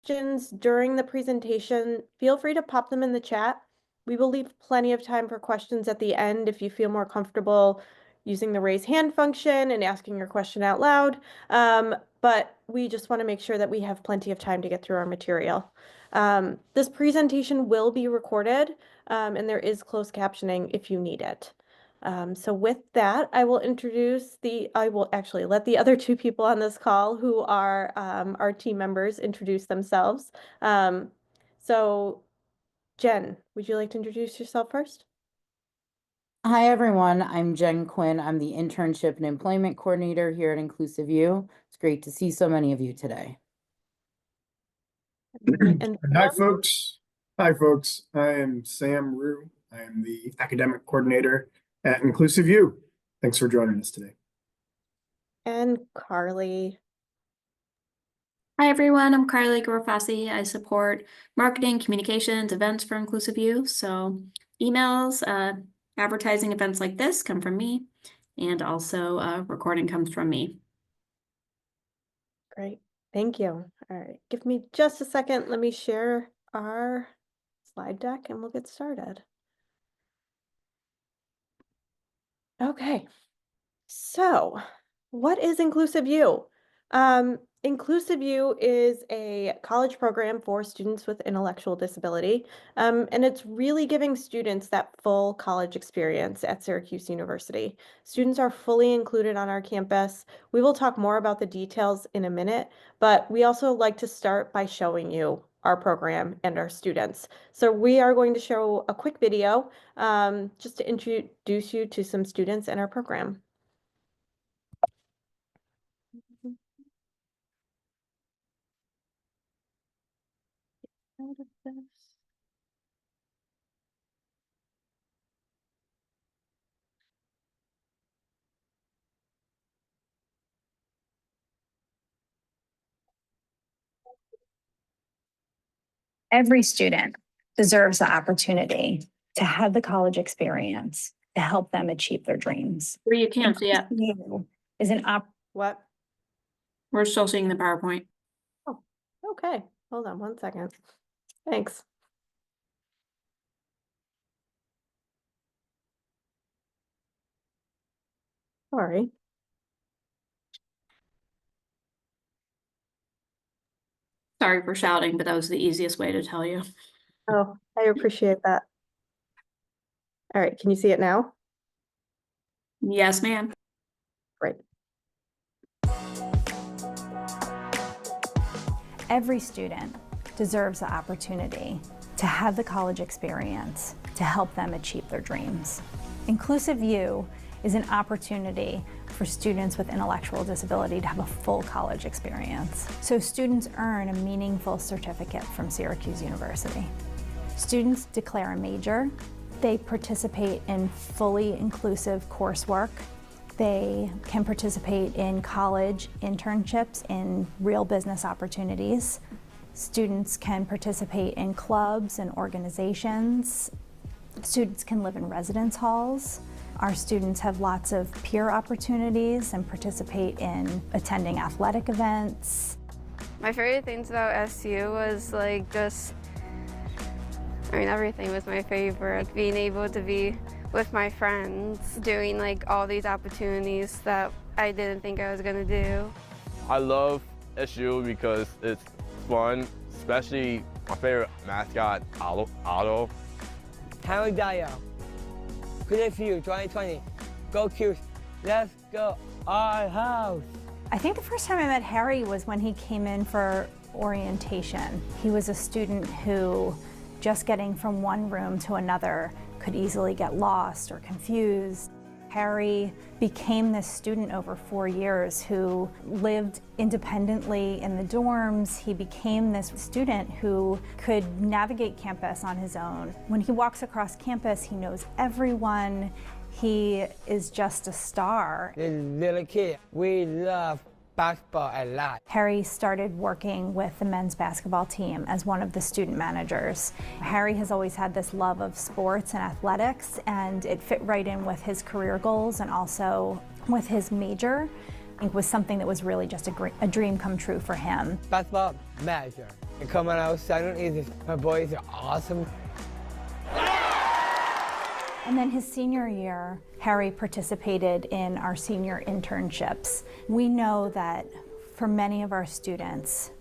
questions during the presentation, feel free to pop them in the chat. We will leave plenty of time for questions at the end if you feel more comfortable using the raise hand function and asking your question out loud. But we just want to make sure that we have plenty of time to get through our material. This presentation will be recorded, and there is closed captioning if you need it. So with that, I will actually let the other two people on this call who are our team members introduce themselves. So Jen, would you like to introduce yourself first? Hi, everyone. I'm Jen Quinn. I'm the Internship and Employment Coordinator here at InclusiveU. It's great to see so many of you today. And Hi, folks. Hi, folks. I am Sam Rue. I am the Academic Coordinator at InclusiveU. Thanks for joining us today. And Carly. Hi everyone, I'm Carly Gorfassi. I support marketing, communications, events for InclusiveU. So emails, advertising events like this come from me, and also recording comes from me. Great, thank you. All right, give me just a second. Let me share our slide deck and we'll get started. Okay, so what is InclusiveU? InclusiveU is a college program for students with intellectual disability, and it's really giving students that full college experience at Syracuse University. Students are fully included on our campus. We will talk more about the details in a minute, but we also like to start by showing you our program and our students. So we are going to show a quick video just to introduce you to some students in our program. Out of this. Every student deserves the opportunity to have the college experience to help them achieve their dreams. Where you can't see it. Is an What? We're still seeing the PowerPoint. Oh, okay. Hold on one second. Thanks. Sorry. Sorry for shouting, but that was the easiest way to tell you. Oh, I appreciate that. All right, can you see it now? Yes, ma'am. Great. Every student deserves the opportunity to have the college experience to help them achieve their dreams. InclusiveU is an opportunity for students with intellectual disability to have a full college experience. So students earn a meaningful certificate from Syracuse University. Students declare a major. They participate in fully inclusive coursework. They can participate in college internships in real business opportunities. Students can participate in clubs and organizations. Students can live in residence halls. Our students have lots of peer opportunities and participate in attending athletic events. My favorite things about SU was everything was my favorite. Being able to be with my friends, doing all these opportunities that I didn't think I was gonna do. I love SU because it's fun, especially my favorite mascot, Otto. Harry Dyer, InclusiveU 2020, go Cuse, let's go our house. I think the first time I met Harry was when he came in for orientation. He was a student who just getting from one room to another could easily get lost or confused. Harry became this student over 4 years who lived independently in the dorms. He became this student who could navigate campus on his own. When he walks across campus, he knows everyone. He is just a star. This little kid, we love basketball a lot. Harry started working with the men's basketball team as one of the student managers. Harry has always had this love of sports and athletics, and it fit right in with his career goals and also with his major. I think was something that was really just a dream come true for him. Basketball manager. Coming out suddenly, my boys are awesome. And then his senior year, Harry participated in our senior internships. We know that for many of our students,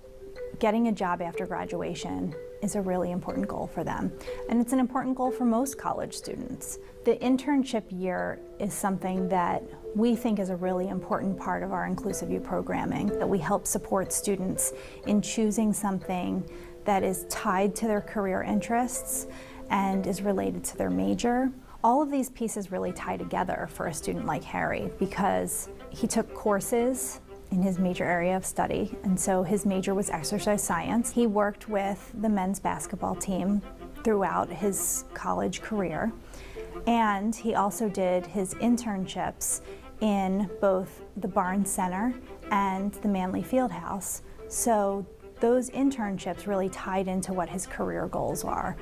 getting a job after graduation is a really important goal for them. And it's an important goal for most college students. The internship year is something that we think is a really important part of our InclusiveU programming, that we help support students in choosing something that is tied to their career interests and is related to their major. All of these pieces really tie together for a student like Harry because he took courses in his major area of study, and so his major was exercise science. He worked with the men's basketball team throughout his college career, and he also did his internships in both the Barnes Center and the Manley Fieldhouse. So those internships really tied into what his career goals are.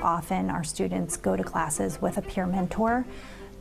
Often our students go to classes with a peer mentor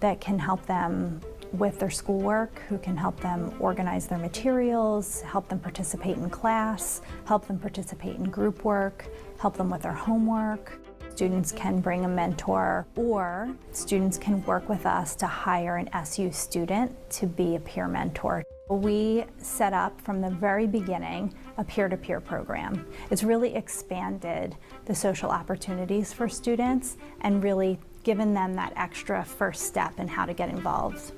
that can help them with their schoolwork, who can help them organize their materials, help them participate in class, help them participate in group work, help them with their homework. Students can bring a mentor, or students can work with us to hire an SU student to be a peer mentor. We set up from the very beginning a peer-to-peer program. It's really expanded the social opportunities for students and really given them that extra first step in how to get involved.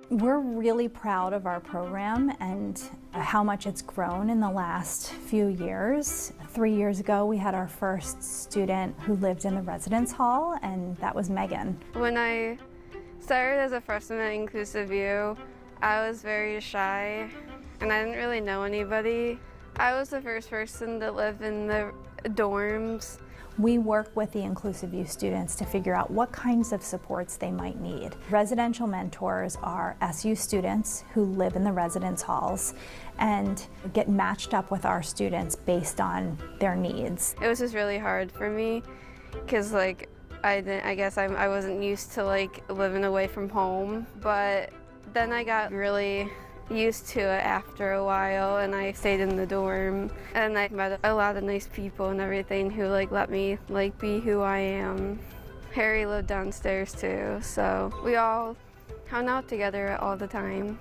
We're really proud of our program and how much it's grown in the last few years. 3 years ago, we had our first student who lived in the residence hall, and that was Megan. When I started as a freshman at InclusiveU, I was very shy and I didn't really know anybody. I was the first person to live in the dorms. We work with the InclusiveU students to figure out what kinds of supports they might need. Residential mentors are SU students who live in the residence halls and get matched up with our students based on their needs. It was just really hard for me because I guess I wasn't used to living away from home, but then I got really used to it after a while, and I stayed in the dorm and I met a lot of nice people and everything who let me be who I am. Harry lived downstairs too, so we all hung out together all the time.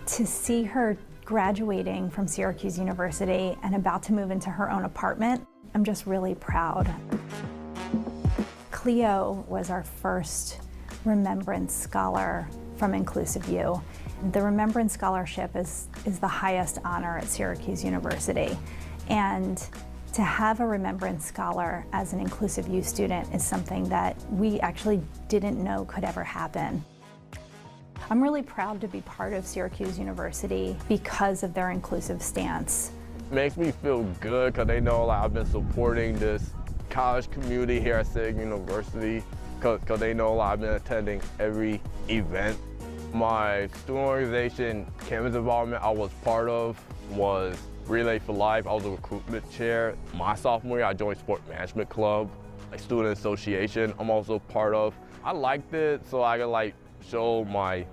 To see her graduating from Syracuse University and about to move into her own apartment, I'm just really proud. Cleo was our first Remembrance Scholar from InclusiveU. The Remembrance Scholarship is the highest honor at Syracuse University, and to have a Remembrance Scholar as an InclusiveU student is something that we actually didn't know could ever happen. I'm really proud to be part of Syracuse University because of their inclusive stance. Makes me feel good because they know I've been supporting this college community here at Syracuse University because they know I've been attending every event. My student organization campus involvement I was part of was Relay for Life. I was a recruitment chair. My sophomore year, I joined Sport Management Club, a student association I'm also part of. I liked it so I could show my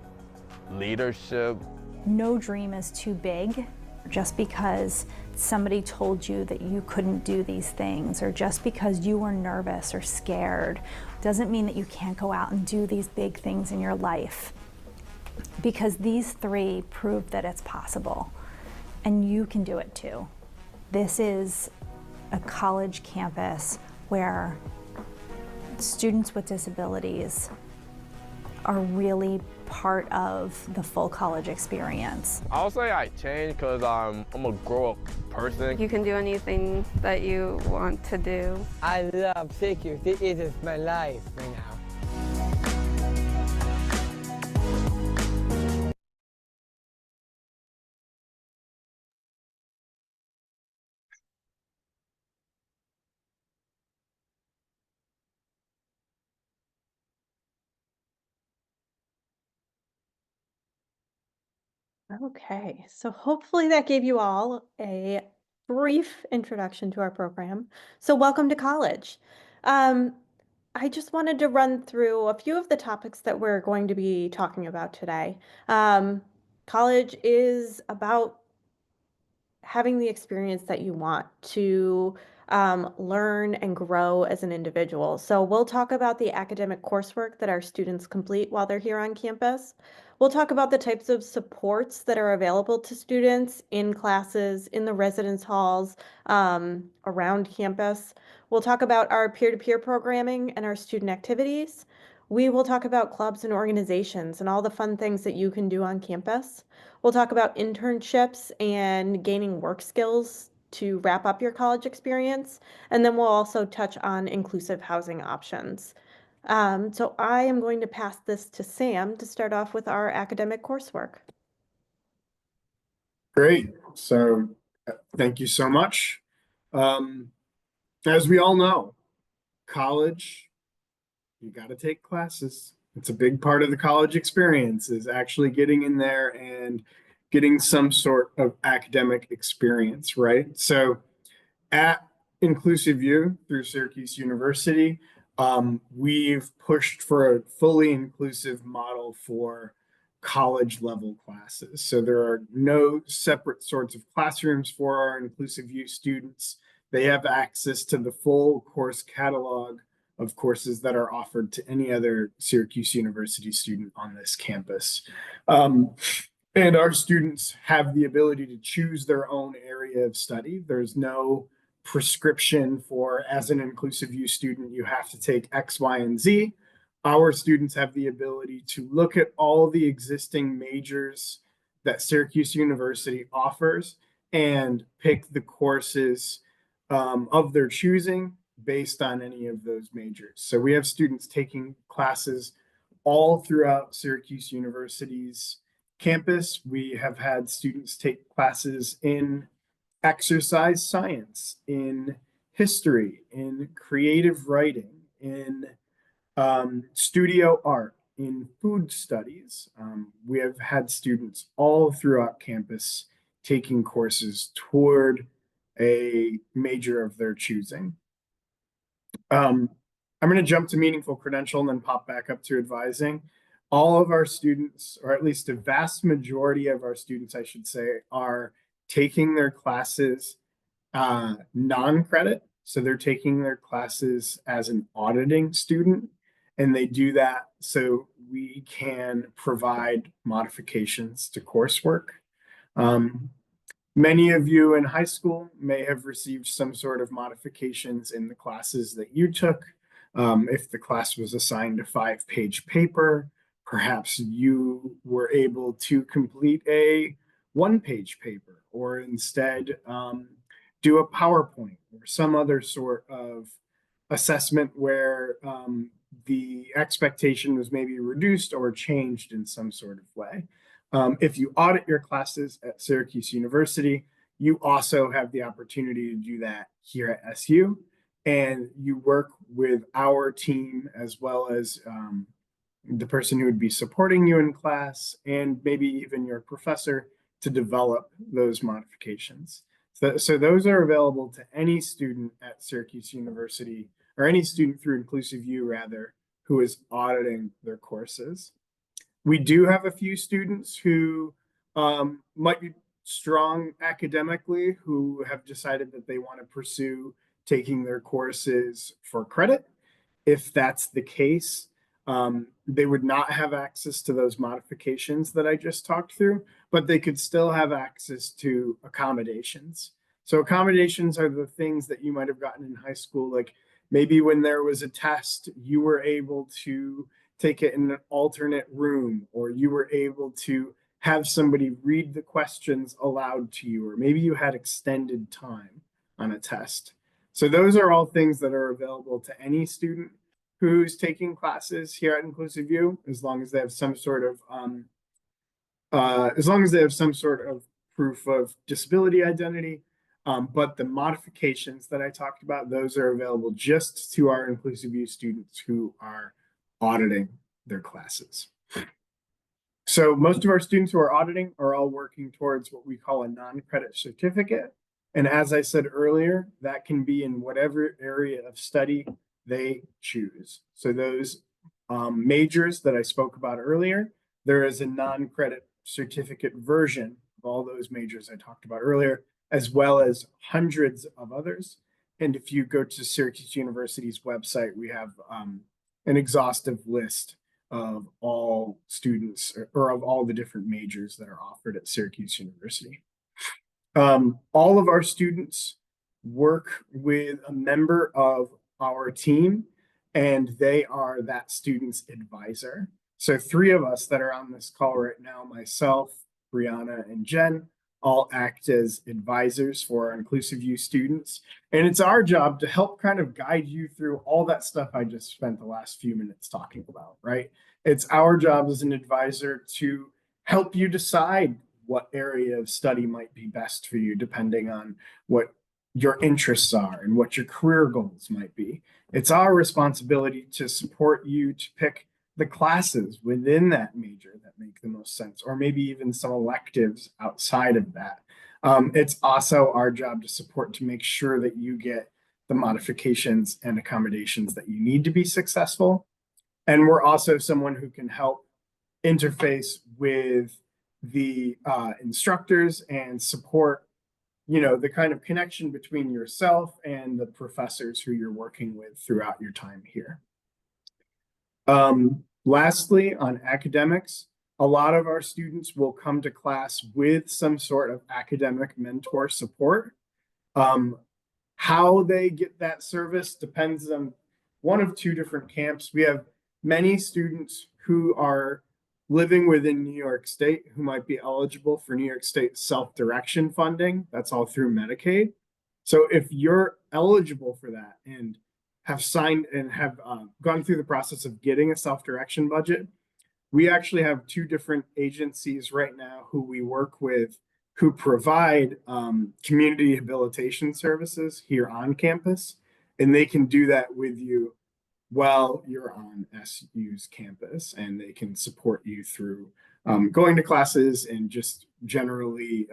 leadership. No dream is too big. Just because somebody told you that you couldn't do these things, or just because you were nervous or scared, doesn't mean that you can't go out and do these big things in your life. Because these three prove that it's possible, and you can do it too. This is a college campus where students with disabilities are really part of the full college experience. I'll say I changed because I'm a grown-up person. You can do anything that you want to do. I love Syracuse. It is my life right now. Okay, so hopefully that gave you all a brief introduction to our program. So welcome to college. I just wanted to run through a few of the topics that we're going to be talking about today. College is about having the experience that you want to learn and grow as an individual. So we'll talk about the academic coursework that our students complete while they're here on campus. We'll talk about the types of supports that are available to students in classes, in the residence halls, around campus. We'll talk about our peer-to-peer programming and our student activities. We will talk about clubs and organizations and all the fun things that you can do on campus. We'll talk about internships and gaining work skills to wrap up your college experience. And then we'll also touch on inclusive housing options. So I am going to pass this to Sam to start off with our academic coursework. Great. So thank you so much. As we all know, college, you got to take classes. It's a big part of the college experience, is actually getting in there and getting some sort of academic experience, right? So at InclusiveU through Syracuse University, we've pushed for a fully inclusive model for college level classes. So there are no separate sorts of classrooms for our InclusiveU students. They have access to the full course catalog of courses that are offered to any other Syracuse University student on this campus. And our students have the ability to choose their own area of study. There's no prescription for, as an InclusiveU student, you have to take X, Y, and Z. Our students have the ability to look at all the existing majors that Syracuse University offers and pick the courses of their choosing based on any of those majors. So we have students taking classes all throughout Syracuse University's campus. We have had students take classes in exercise science, in history, in creative writing, in studio art, in food studies. We have had students all throughout campus taking courses toward a major of their choosing. I'm going to jump to meaningful credential and then pop back up to advising. All of our students, or at least a vast majority of our students, I should say, are taking their classes non-credit. So they're taking their classes as an auditing student, and they do that so we can provide modifications to coursework. Many of you in high school may have received some sort of modifications in the classes that you took. If the class was assigned a 5-page paper, perhaps you were able to complete a 1-page paper, or instead do a PowerPoint or some other sort of assessment where the expectation was maybe reduced or changed in some sort of way. If you audit your classes at Syracuse University, you also have the opportunity to do that here at SU, and you work with our team as well as the person who would be supporting you in class, and maybe even your professor, to develop those modifications. So those are available to any student at Syracuse University, or any student through InclusiveU rather, who is auditing their courses. We do have a few students who might be strong academically, who have decided that they want to pursue taking their courses for credit. If that's the case, they would not have access to those modifications that I just talked through, but they could still have access to accommodations. So accommodations are the things that you might have gotten in high school, like maybe when there was a test, you were able to take it in an alternate room, or you were able to have somebody read the questions aloud to you, or maybe you had extended time on a test. So those are all things that are available to any student who's taking classes here at InclusiveU, as long as they have some sort of proof of disability identity. But the modifications that I talked about, those are available just to our InclusiveU students who are auditing their classes. So most of our students who are auditing are all working towards what we call a non-credit certificate. And as I said earlier, that can be in whatever area of study they choose. So those majors that I spoke about earlier, there is a non-credit certificate version of all those majors I talked about earlier as well as hundreds of others. And if you go to Syracuse University's website, we have an exhaustive list of all students or of all the different majors that are offered at Syracuse University. All of our students work with a member of our team, and they are that student's advisor. So 3 of us that are on this call right now, myself, Brianna, and Jen, all act as advisors for our InclusiveU students. And it's our job to help kind of guide you through all that stuff I just spent the last few minutes talking about, right? It's our job as an advisor to help you decide what area of study might be best for you, depending on what your interests are and what your career goals might be. It's our responsibility to support you to pick the classes within that major that make the most sense, or maybe even some electives outside of that. It's also our job to support to make sure that you get the modifications and accommodations that you need to be successful. And we're also someone who can help interface with the instructors and support, the kind of connection between yourself and the professors who you're working with throughout your time here. Lastly, on academics, a lot of our students will come to class with some sort of academic mentor support. How they get that service depends on one of 2 different camps. We have many students who are living within New York State who might be eligible for New York State self-direction funding. That's all through Medicaid. So if you're eligible for that and have signed and have gone through the process of getting a self-direction budget, we actually have 2 different agencies right now who we work with who provide community rehabilitation services here on campus, and they can do that with you while you're on SU's campus, and they can support you through going to classes and just generally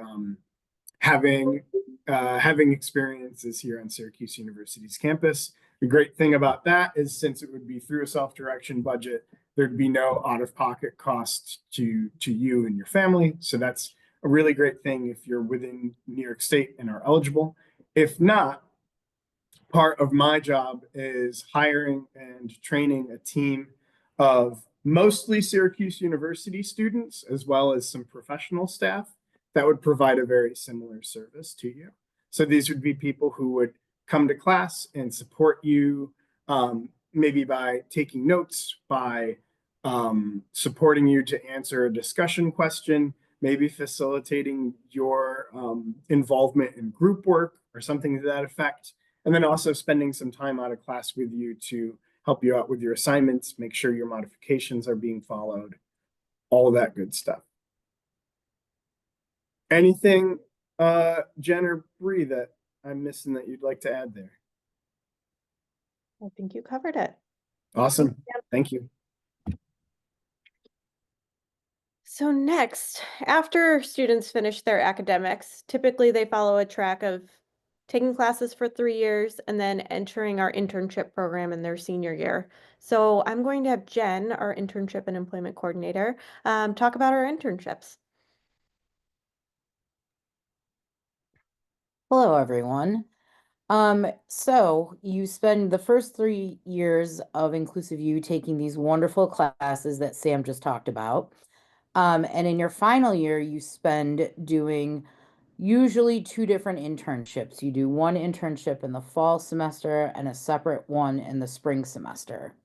having experiences here on Syracuse University's campus. The great thing about that is, since it would be through a self-direction budget, there'd be no out-of-pocket costs to you and your family. So that's a really great thing if you're within New York State and are eligible. If not, part of my job is hiring and training a team of mostly Syracuse University students, as well as some professional staff that would provide a very similar service to you. So these would be people who would come to class and support you, maybe by taking notes, by supporting you to answer a discussion question, maybe facilitating your involvement in group work or something to that effect. And then also spending some time out of class with you to help you out with your assignments, make sure your modifications are being followed, all of that good stuff. Anything, Jen or Bree, that I'm missing that you'd like to add there? I think you covered it. Awesome. Thank you. So next, after students finish their academics, typically they follow a track of taking classes for 3 years and then entering our internship program in their senior year. So I'm going to have Jen, our internship and employment coordinator, talk about our internships. Hello, everyone. So you spend the first 3 years of InclusiveU taking these wonderful classes that Sam just talked about. And in your final year, you spend doing usually 2 different internships. You do one internship in the fall semester and a separate one in the spring semester.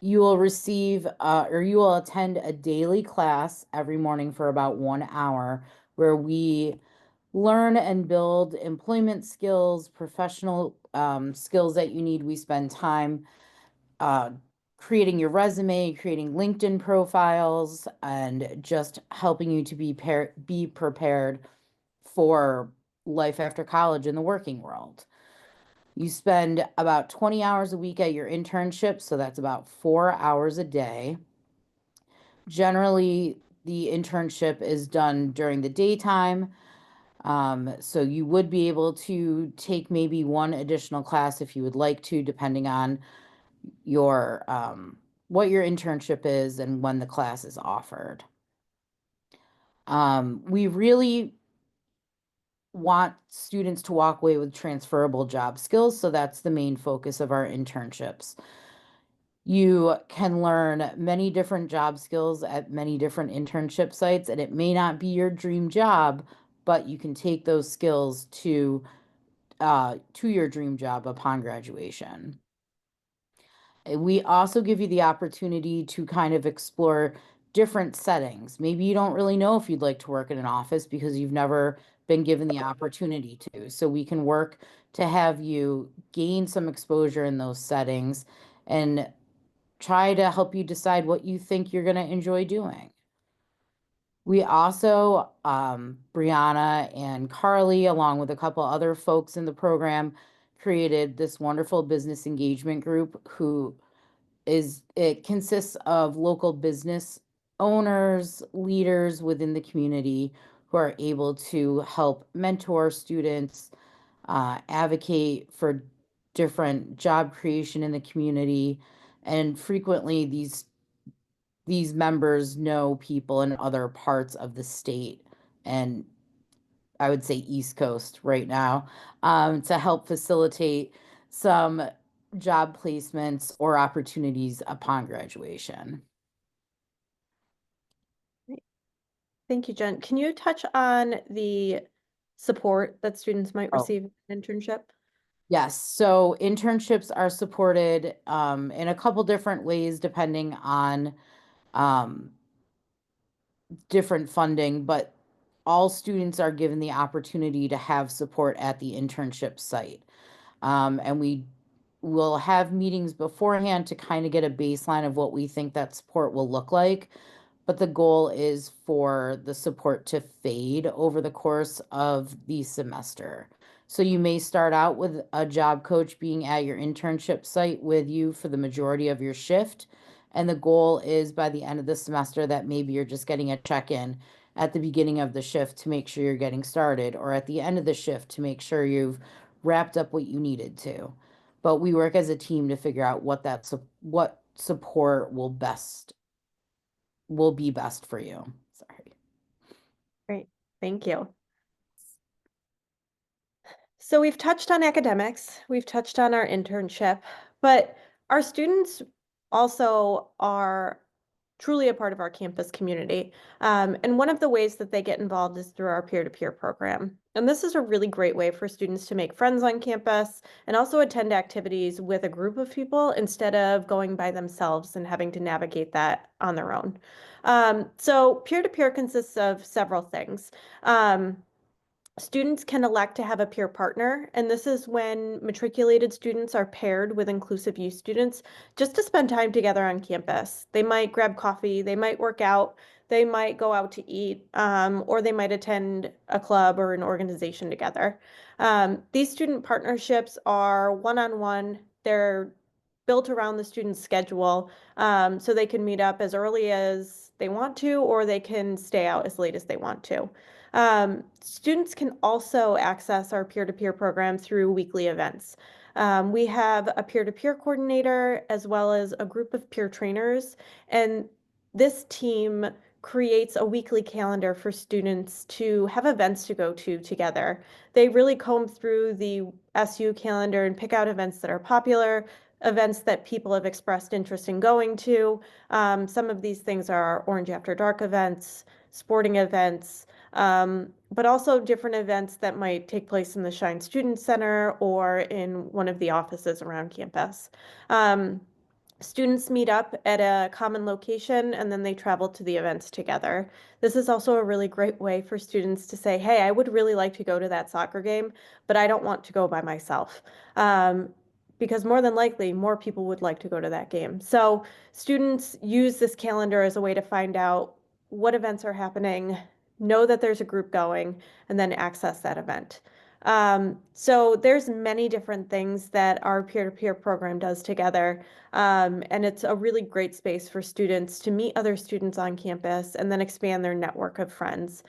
You will receive or you will attend a daily class every morning for about 1 hour, where we learn and build employment skills, professional skills that you need. We spend time creating your resume, creating LinkedIn profiles, and just helping you to be prepared for life after college in the working world. You spend about 20 hours a week at your internship, so that's about 4 hours a day. Generally, the internship is done during the daytime. So you would be able to take maybe one additional class if you would like to, depending on your what your internship is and when the class is offered. We really want students to walk away with transferable job skills, so that's the main focus of our internships. You can learn many different job skills at many different internship sites, and it may not be your dream job, but you can take those skills to your dream job upon graduation. We also give you the opportunity to kind of explore different settings. Maybe you don't really know if you'd like to work in an office because you've never been given the opportunity to. So we can work to have you gain some exposure in those settings and try to help you decide what you think you're going to enjoy doing. We also, Brianna and Carly, along with a couple other folks in the program, created this wonderful business engagement group it consists of local business owners, leaders within the community who are able to help mentor students, advocate for different job creation in the community. And frequently these members know people in other parts of the state, and I would say East Coast right now, to help facilitate some job placements or opportunities upon graduation. Thank you, Jen. Can you touch on the support that students might Oh. receive in an internship? Yes, so internships are supported in a couple different ways depending on different funding, but all students are given the opportunity to have support at the internship site. And we will have meetings beforehand to kind of get a baseline of what we think that support will look like. But the goal is for the support to fade over the course of the semester. So you may start out with a job coach being at your internship site with you for the majority of your shift. And the goal is by the end of the semester that maybe you're just getting a check-in at the beginning of the shift to make sure you're getting started, or at the end of the shift to make sure you've wrapped up what you needed to. But we work as a team to figure out what support will be best for you. Sorry. Great, thank you. So we've touched on academics, we've touched on our internship, but our students also are truly a part of our campus community. And one of the ways that they get involved is through our peer-to-peer program. And this is a really great way for students to make friends on campus and also attend activities with a group of people instead of going by themselves and having to navigate that on their own. So peer-to-peer consists of several things. Students can elect to have a peer partner, and this is when matriculated students are paired with InclusiveU students just to spend time together on campus. They might grab coffee, they might work out, they might go out to eat, or they might attend a club or an organization together. These student partnerships are one-on-one. They're built around the student's schedule, so they can meet up as early as they want to, or they can stay out as late as they want to. Students can also access our peer-to-peer program through weekly events. We have a peer-to-peer coordinator as well as a group of peer trainers, and this team creates a weekly calendar for students to have events to go to together. They really comb through the SU calendar and pick out events that are popular, events that people have expressed interest in going to. Some of these things are Orange After Dark events, sporting events, but also different events that might take place in the Shine Student Center or in one of the offices around campus. Students meet up at a common location and then they travel to the events together. This is also a really great way for students to say, hey, I would really like to go to that soccer game, but I don't want to go by myself. Because more than likely, more people would like to go to that game. So students use this calendar as a way to find out what events are happening, know that there's a group going, and then access that event. So there's many different things that our peer-to-peer program does together. And it's a really great space for students to meet other students on campus and then expand their network of friends.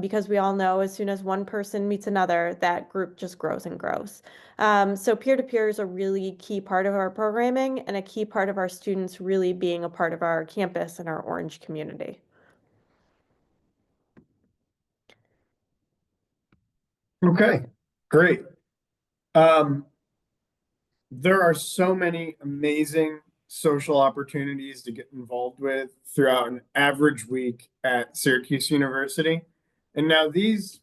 Because we all know as soon as one person meets another, that group just grows and grows. So peer-to-peer is a really key part of our programming and a key part of our students really being a part of our campus and our Orange community. Okay, great. There are so many amazing social opportunities to get involved with throughout an average week at Syracuse University. And now these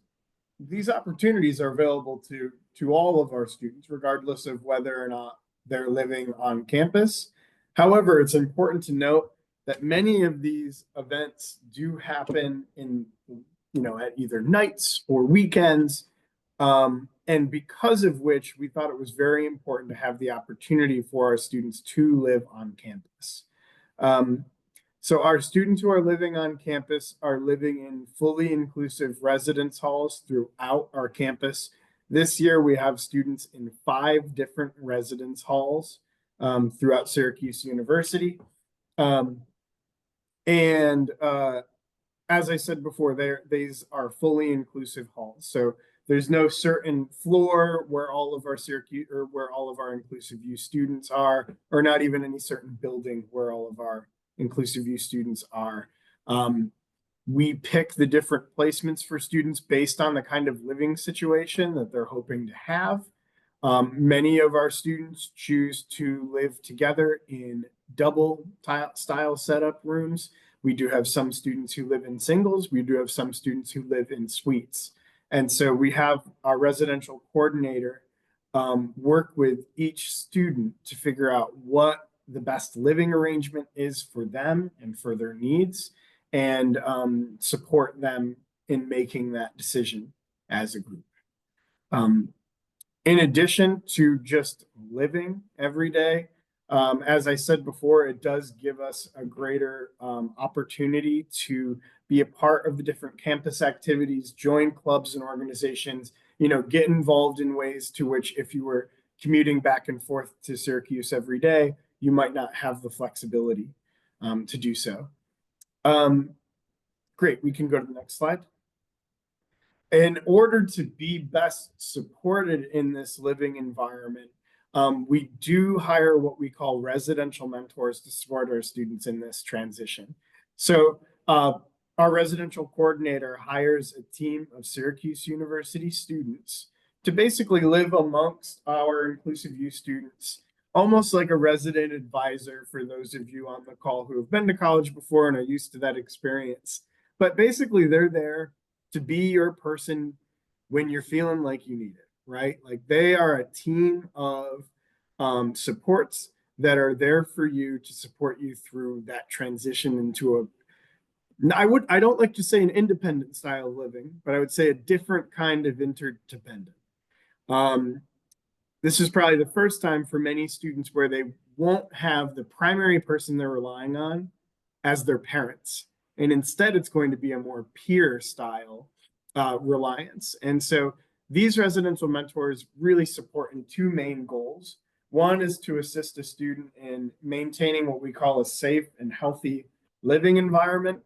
opportunities are available to all of our students, regardless of whether or not they're living on campus. However, it's important to note that many of these events do happen in, at either nights or weekends. And because of which, we thought it was very important to have the opportunity for our students to live on campus. So our students who are living on campus are living in fully inclusive residence halls throughout our campus. This year, we have students in 5 different residence halls throughout Syracuse University. As I said before, these are fully inclusive halls. So there's no certain floor where all of our Syracuse or where all of our InclusiveU students are, or not even any certain building where all of our InclusiveU students are. We pick the different placements for students based on the kind of living situation that they're hoping to have. Many of our students choose to live together in double style setup rooms. We do have some students who live in singles. We do have some students who live in suites. And so we have our residential coordinator work with each student to figure out what the best living arrangement is for them and for their needs, and support them in making that decision as a group. In addition to just living every day, as I said before, it does give us a greater opportunity to be a part of the different campus activities, join clubs and organizations, get involved in ways to which if you were commuting back and forth to Syracuse every day, you might not have the flexibility to do so. Great, we can go to the next slide. In order to be best supported in this living environment, we do hire what we call residential mentors to support our students in this transition. So our residential coordinator hires a team of Syracuse University students to basically live amongst our InclusiveU students, almost like a resident advisor for those of you on the call who have been to college before and are used to that experience. But basically, they're there to be your person when you're feeling like you need it, right? Like they are a team of supports that are there for you to support you through that transition into I don't like to say an independent style of living, but I would say a different kind of interdependent. This is probably the first time for many students where they won't have the primary person they're relying on as their parents. And instead, it's going to be a more peer style reliance. And so these residential mentors really support in 2 main goals. One is to assist a student in maintaining what we call a safe and healthy living environment.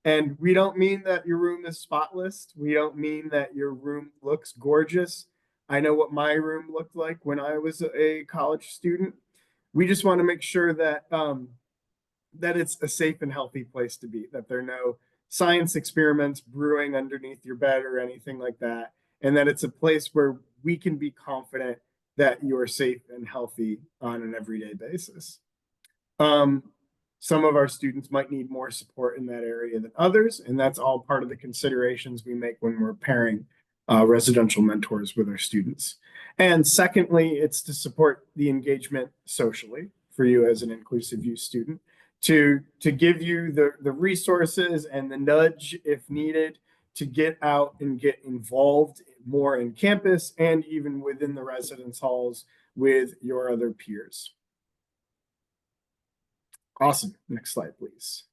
And we don't mean that your room is spotless. We don't mean that your room looks gorgeous. I know what my room looked like when I was a college student. We just want to make sure that that it's a safe and healthy place to be, that there are no science experiments brewing underneath your bed or anything like that, and that it's a place where we can be confident that you're safe and healthy on an everyday basis. Some of our students might need more support in that area than others, and that's all part of the considerations we make when we're pairing residential mentors with our students. And secondly, it's to support the engagement socially for you as an InclusiveU student, to give you the resources and the nudge if needed to get out and get involved more in campus and even within the residence halls with your other peers. Awesome. Next slide, please.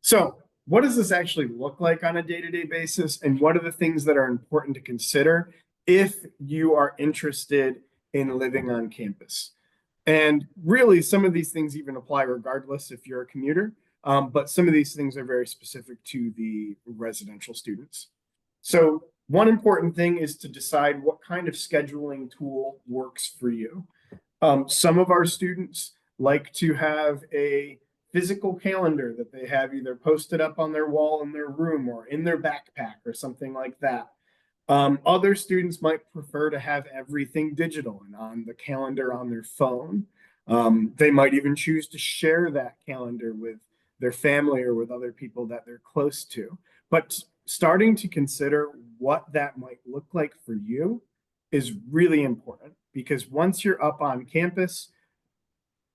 So what does this actually look like on a day-to-day basis? And what are the things that are important to consider if you are interested in living on campus? And really, some of these things even apply regardless if you're a commuter, but some of these things are very specific to the residential students. So one important thing is to decide what kind of scheduling tool works for you. Some of our students like to have a physical calendar that they have either posted up on their wall in their room or in their backpack or something like that. Other students might prefer to have everything digital and on the calendar on their phone. They might even choose to share that calendar with their family or with other people that they're close to. But starting to consider what that might look like for you is really important, because once you're up on campus,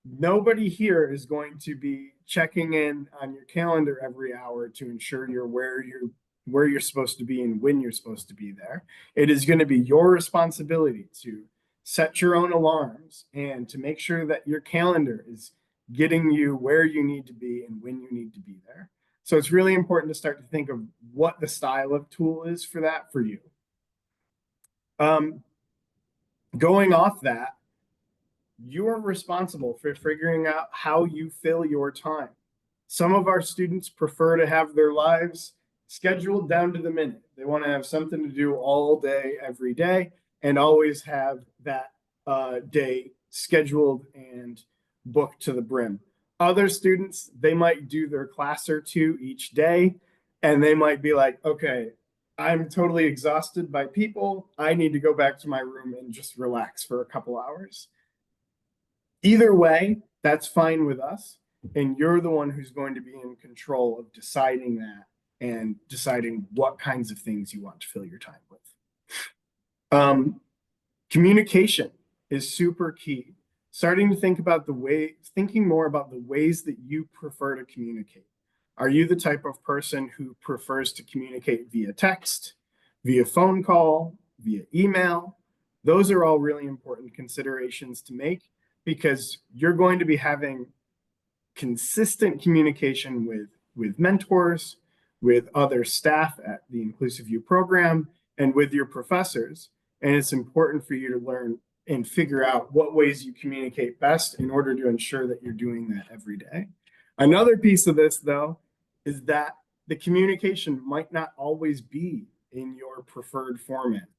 nobody here is going to be checking in on your calendar every hour to ensure you're where you're supposed to be and when you're supposed to be there. It is going to be your responsibility to set your own alarms and to make sure that your calendar is getting you where you need to be and when you need to be there. So it's really important to start to think of what the style of tool is for that for you. Going off that, you are responsible for figuring out how you fill your time. Some of our students prefer to have their lives scheduled down to the minute. They want to have something to do all day, every day, and always have that day scheduled and booked to the brim. Other students, they might do their class or two each day, and they might be like, okay, I'm totally exhausted by people. I need to go back to my room and just relax for a couple hours. Either way, that's fine with us. And you're the one who's going to be in control of deciding that and deciding what kinds of things you want to fill your time with. Communication is super key. Starting to thinking more about the ways that you prefer to communicate. Are you the type of person who prefers to communicate via text, via phone call, via email? Those are all really important considerations to make, because you're going to be having consistent communication with mentors, with other staff at the InclusiveU program, and with your professors. And it's important for you to learn and figure out what ways you communicate best in order to ensure that you're doing that every day. Another piece of this, though, is that the communication might not always be in your preferred format.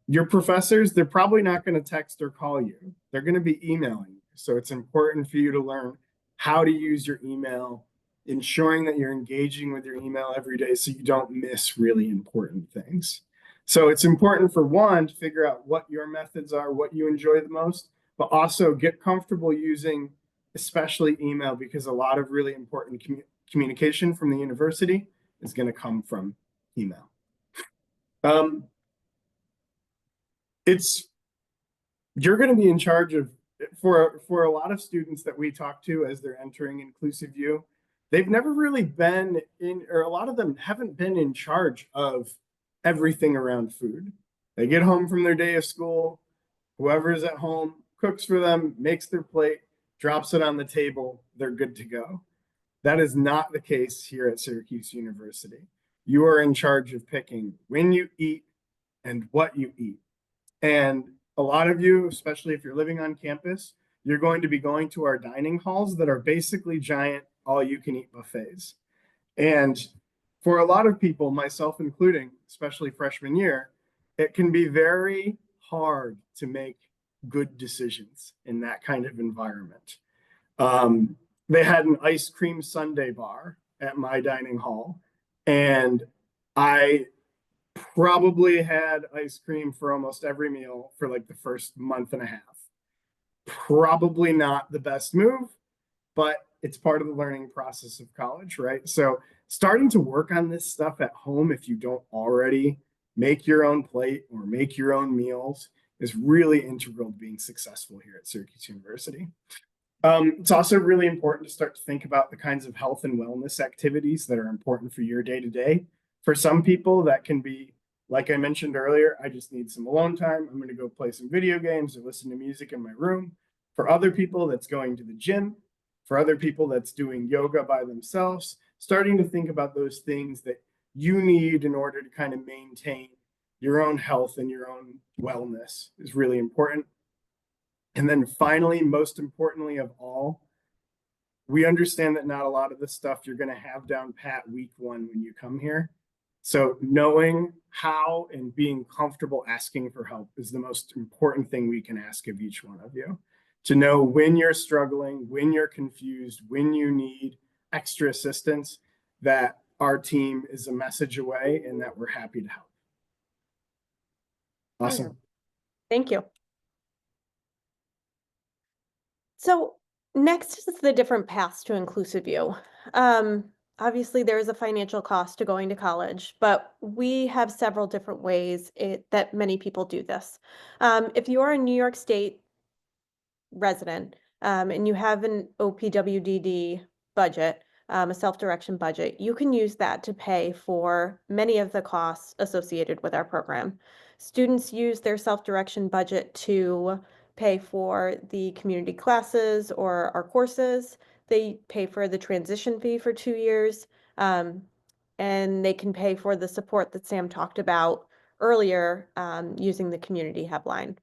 Your professors, they're probably not going to text or call you. They're going to be emailing you. So it's important for you to learn how to use your email, ensuring that you're engaging with your email every day so you don't miss really important things. So it's important, for one, to figure out what your methods are, what you enjoy the most, but also get comfortable using especially email, because a lot of really important communication from the university is going to come from email. You're going to be in charge of, for a lot of students that we talk to as they're entering InclusiveU, they've never really been in, or a lot of them haven't been in charge of everything around food. They get home from their day of school, whoever is at home cooks for them, makes their plate, drops it on the table, they're good to go. That is not the case here at Syracuse University. You are in charge of picking when you eat and what you eat. And a lot of you, especially if you're living on campus, you're going to be going to our dining halls that are basically giant all-you-can-eat buffets. And for a lot of people, myself including, especially freshman year, it can be very hard to make good decisions in that kind of environment. They had an ice cream sundae bar at my dining hall, and I probably had ice cream for almost every meal for like the first month and a half. Probably not the best move, but it's part of the learning process of college, right? So starting to work on this stuff at home, if you don't already make your own plate or make your own meals, is really integral to being successful here at Syracuse University. It's also really important to start to think about the kinds of health and wellness activities that are important for your day-to-day. For some people, that can be, like I mentioned earlier, I just need some alone time. I'm going to go play some video games or listen to music in my room. For other people, that's going to the gym. For other people, that's doing yoga by themselves. Starting to think about those things that you need in order to kind of maintain your own health and your own wellness is really important. And then finally, most importantly of all, we understand that not a lot of the stuff you're going to have down pat week one when you come here. So knowing how and being comfortable asking for help is the most important thing we can ask of each one of you. To know when you're struggling, when you're confused, when you need extra assistance, that our team is a message away and that we're happy to help. Awesome. Thank you. So next is the different paths to InclusiveU. Obviously, there is a financial cost to going to college, but we have several different ways that many people do this. If you are a New York State resident, and you have an OPWDD budget, a self-direction budget, you can use that to pay for many of the costs associated with our program. Students use their self-direction budget to pay for the community classes or our courses. They pay for the transition fee for 2 years, and they can pay for the support that Sam talked about earlier, using the community hub line.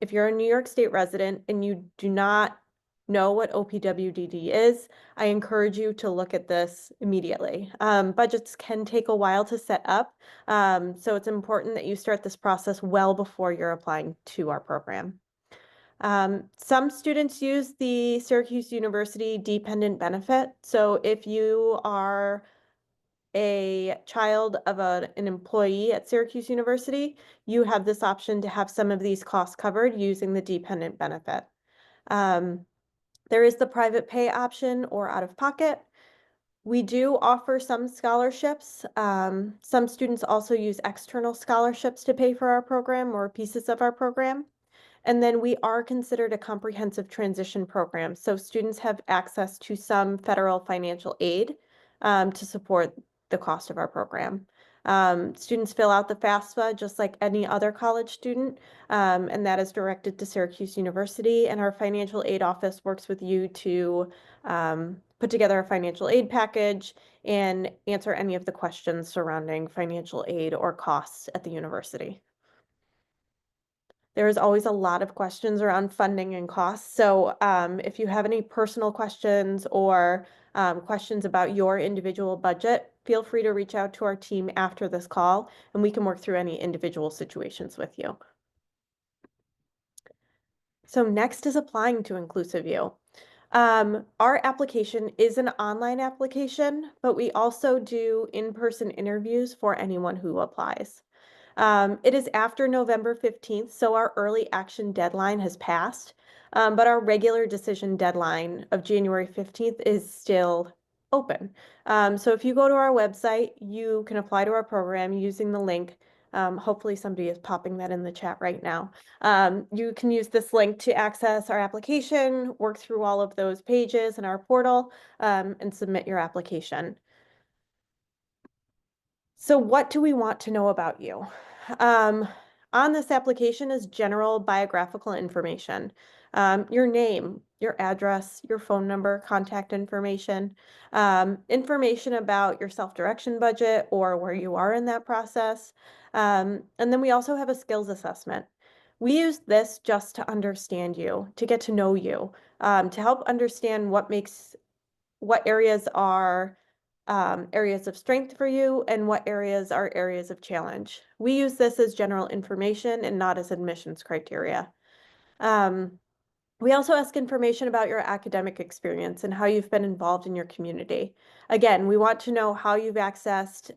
If you're a New York State resident and you do not know what OPWDD is, I encourage you to look at this immediately. Budgets can take a while to set up, so it's important that you start this process well before you're applying to our program. Some students use the Syracuse University dependent benefit. So if you are a child of an employee at Syracuse University, you have this option to have some of these costs covered using the dependent benefit. There is the private pay option or out of pocket. We do offer some scholarships. Some students also use external scholarships to pay for our program or pieces of our program. And then we are considered a comprehensive transition program. So students have access to some federal financial aid to support the cost of our program. Students fill out the FAFSA just like any other college student, and that is directed to Syracuse University. And our financial aid office works with you to put together a financial aid package and answer any of the questions surrounding financial aid or costs at the university. There is always a lot of questions around funding and costs. So if you have any personal questions or questions about your individual budget, feel free to reach out to our team after this call and we can work through any individual situations with you. So next is applying to InclusiveU. Our application is an online application, but we also do in-person interviews for anyone who applies. It is after November 15th, so our early action deadline has passed, but our regular decision deadline of January 15th is still open. So if you go to our website, you can apply to our program using the link. Hopefully somebody is popping that in the chat right now. You can use this link to access our application, work through all of those pages in our portal, and submit your application. So what do we want to know about you? On this application is general biographical information. Your name, your address, your phone number, contact information, information about your self-direction budget or where you are in that process. And then we also have a skills assessment. We use this just to understand you, to get to know you, to help understand what areas are areas of strength for you and what areas are areas of challenge. We use this as general information and not as admissions criteria. We also ask information about your academic experience and how you've been involved in your community. Again, we want to know how you've accessed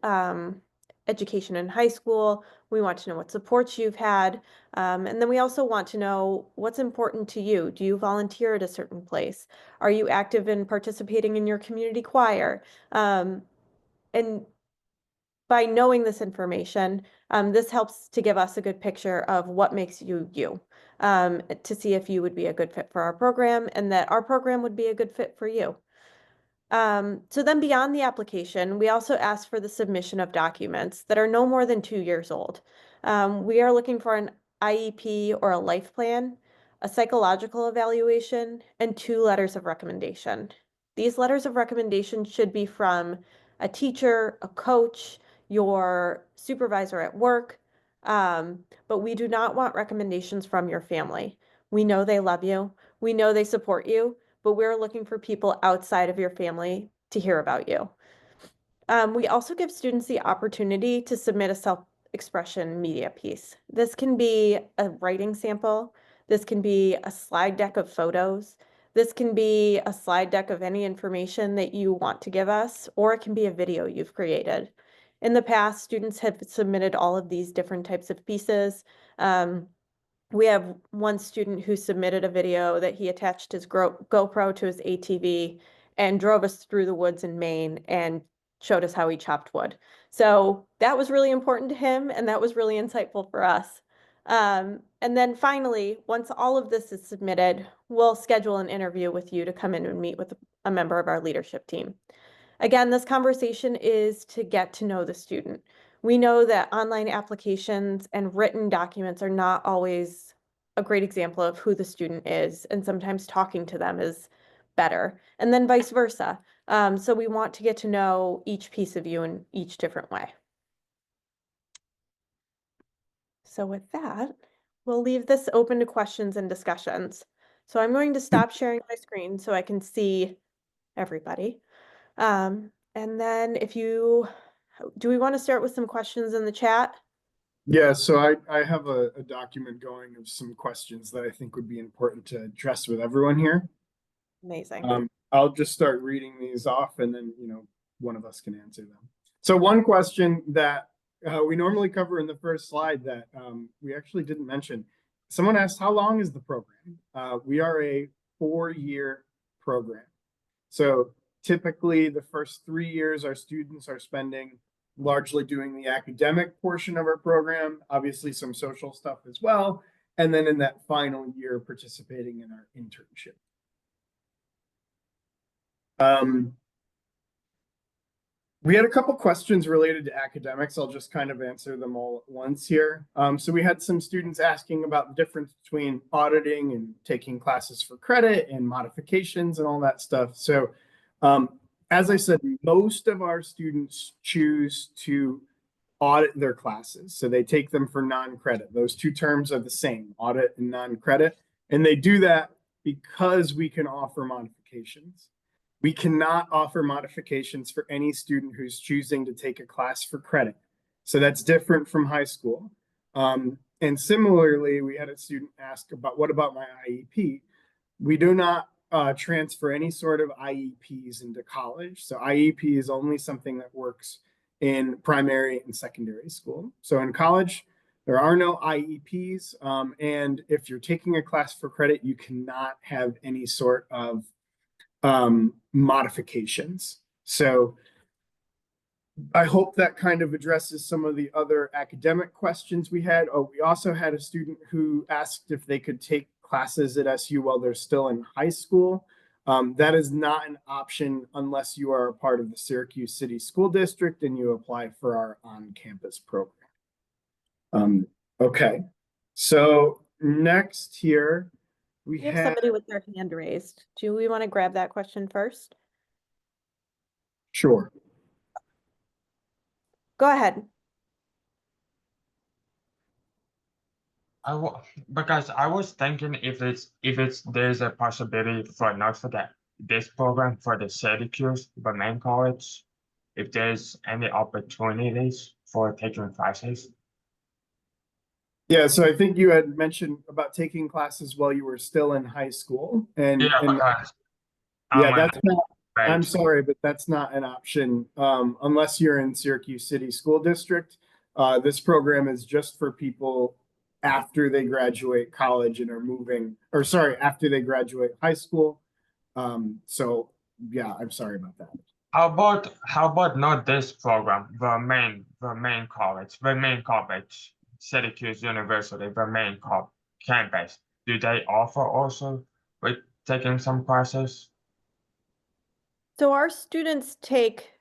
education in high school. We want to know what supports you've had. And then we also want to know what's important to you. Do you volunteer at a certain place? Are you active in participating in your community choir? And by knowing this information, this helps to give us a good picture of what makes you you, to see if you would be a good fit for our program and that our program would be a good fit for you. So then beyond the application, we also ask for the submission of documents that are no more than 2 years old. We are looking for an IEP or a life plan, a psychological evaluation, and 2 letters of recommendation. These letters of recommendation should be from a teacher, a coach, your supervisor at work, but we do not want recommendations from your family. We know they love you. We know they support you, but we're looking for people outside of your family to hear about you. We also give students the opportunity to submit a self-expression media piece. This can be a writing sample. This can be a slide deck of photos. This can be a slide deck of any information that you want to give us, or it can be a video you've created. In the past, students have submitted all of these different types of pieces. We have one student who submitted a video that he attached his GoPro to his ATV and drove us through the woods in Maine and showed us how he chopped wood. So that was really important to him, and that was really insightful for us. And then finally, once all of this is submitted, we'll schedule an interview with you to come in and meet with a member of our leadership team. Again, this conversation is to get to know the student. We know that online applications and written documents are not always a great example of who the student is, and sometimes talking to them is better, and then vice versa. So we want to get to know each piece of you in each different way. So with that, we'll leave this open to questions and discussions. So I'm going to stop sharing my screen so I can see everybody. And then do we want to start with some questions in the chat? Yeah, so I have a document going of some questions that I think would be important to address with everyone here. Amazing. I'll just start reading these off, and then, one of us can answer them. So one question that we normally cover in the first slide that we actually didn't mention. Someone asked, how long is the program? We are a 4-year program. So typically the first 3 years our students are spending largely doing the academic portion of our program, obviously some social stuff as well, and then in that final year participating in our internship. We had a couple questions related to academics. I'll just kind of answer them all at once here. So we had some students asking about the difference between auditing and taking classes for credit and modifications and all that stuff. So as I said, most of our students choose to audit their classes. So they take them for non-credit. Those two terms are the same, audit and non-credit. And they do that because we can offer modifications. We cannot offer modifications for any student who's choosing to take a class for credit. So that's different from high school. And similarly, we had a student ask about, what about my IEP? We do not transfer any sort of IEPs into college. So IEP is only something that works in primary and secondary school. So in college, there are no IEPs. And if you're taking a class for credit, you cannot have any sort of modifications. So I hope that kind of addresses some of the other academic questions we had. Oh, we also had a student who asked if they could take classes at SU while they're still in high school. That is not an option unless you are a part of the Syracuse City School District and you apply for our on-campus program. Okay, so next here, we have somebody with their hand raised. Do we want to grab that question first? Sure. Go ahead. Because I was thinking if there's a possibility for not for this program for the Syracuse, the main college, if there's any opportunities for taking classes. Yeah, so I think you had mentioned about taking classes while you were still in high school, and because that's not. I'm sorry, but that's not an option unless you're in Syracuse City School District. This program is just for people after they graduate college and are moving, or sorry, after they graduate high school. So yeah, I'm sorry about that. How about not this program, the main college, Syracuse University, the main campus? Do they offer also with taking some classes? So our students take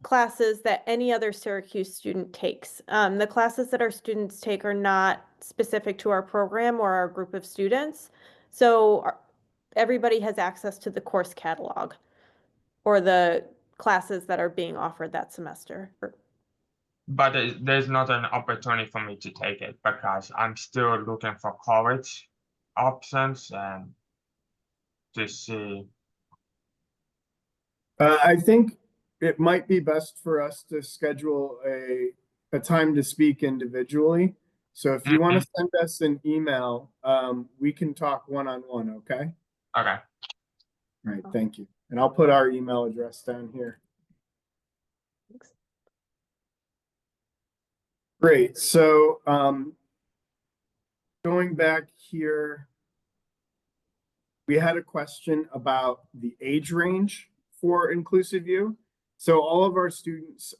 classes that any other Syracuse student takes. The classes that our students take are not specific to our program or our group of students. So everybody has access to the course catalog or the classes that are being offered that semester. But there's not an opportunity for me to take it because I'm still looking for college options and to see. I think it might be best for us to schedule a time to speak individually. So if you want to send us an email, we can talk one-on-one, okay? Okay. All right, thank you. And I'll put our email address down here. Thanks. Great, so Going back here, we had a question about the age range for InclusiveU. So all of our students,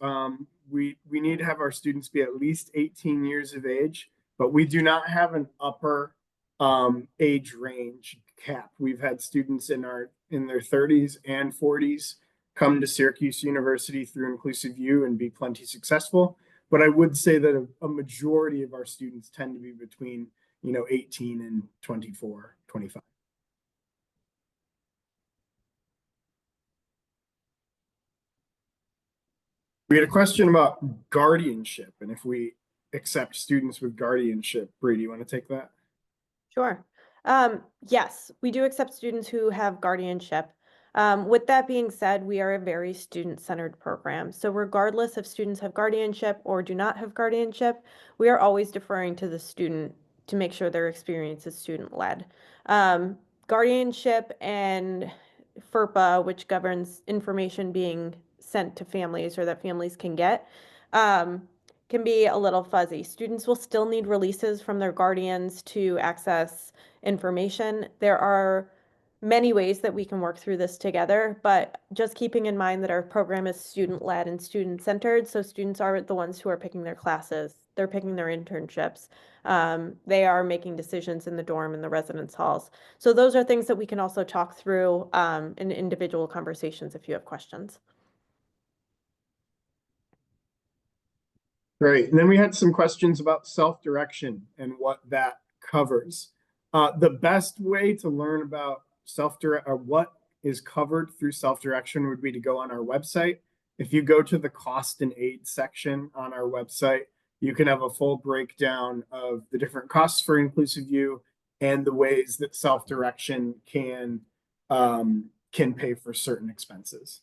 we need to have our students be at least 18 years of age, but we do not have an upper age range cap. We've had students in their 30s and 40s come to Syracuse University through InclusiveU and be plenty successful. But I would say that a majority of our students tend to be between 18 and 24, 25. We had a question about guardianship and if we accept students with guardianship. Bree, do you want to take that? Sure. Yes, we do accept students who have guardianship. With that being said, we are a very student-centered program. So regardless if students have guardianship or do not have guardianship, we are always deferring to the student to make sure their experience is student-led. Guardianship and FERPA, which governs information being sent to families or that families can get, can be a little fuzzy. Students will still need releases from their guardians to access information. There are many ways that we can work through this together, but just keeping in mind that our program is student-led and student-centered, so students are the ones who are picking their classes, they're picking their internships, they are making decisions in the dorm and the residence halls. So those are things that we can also talk through in individual conversations if you have questions. Great. And then we had some questions about self-direction and what that covers. The best way to learn about self-direct or what is covered through self-direction would be to go on our website. If you go to the cost and aid section on our website, you can have a full breakdown of the different costs for InclusiveU and the ways that self-direction can pay for certain expenses.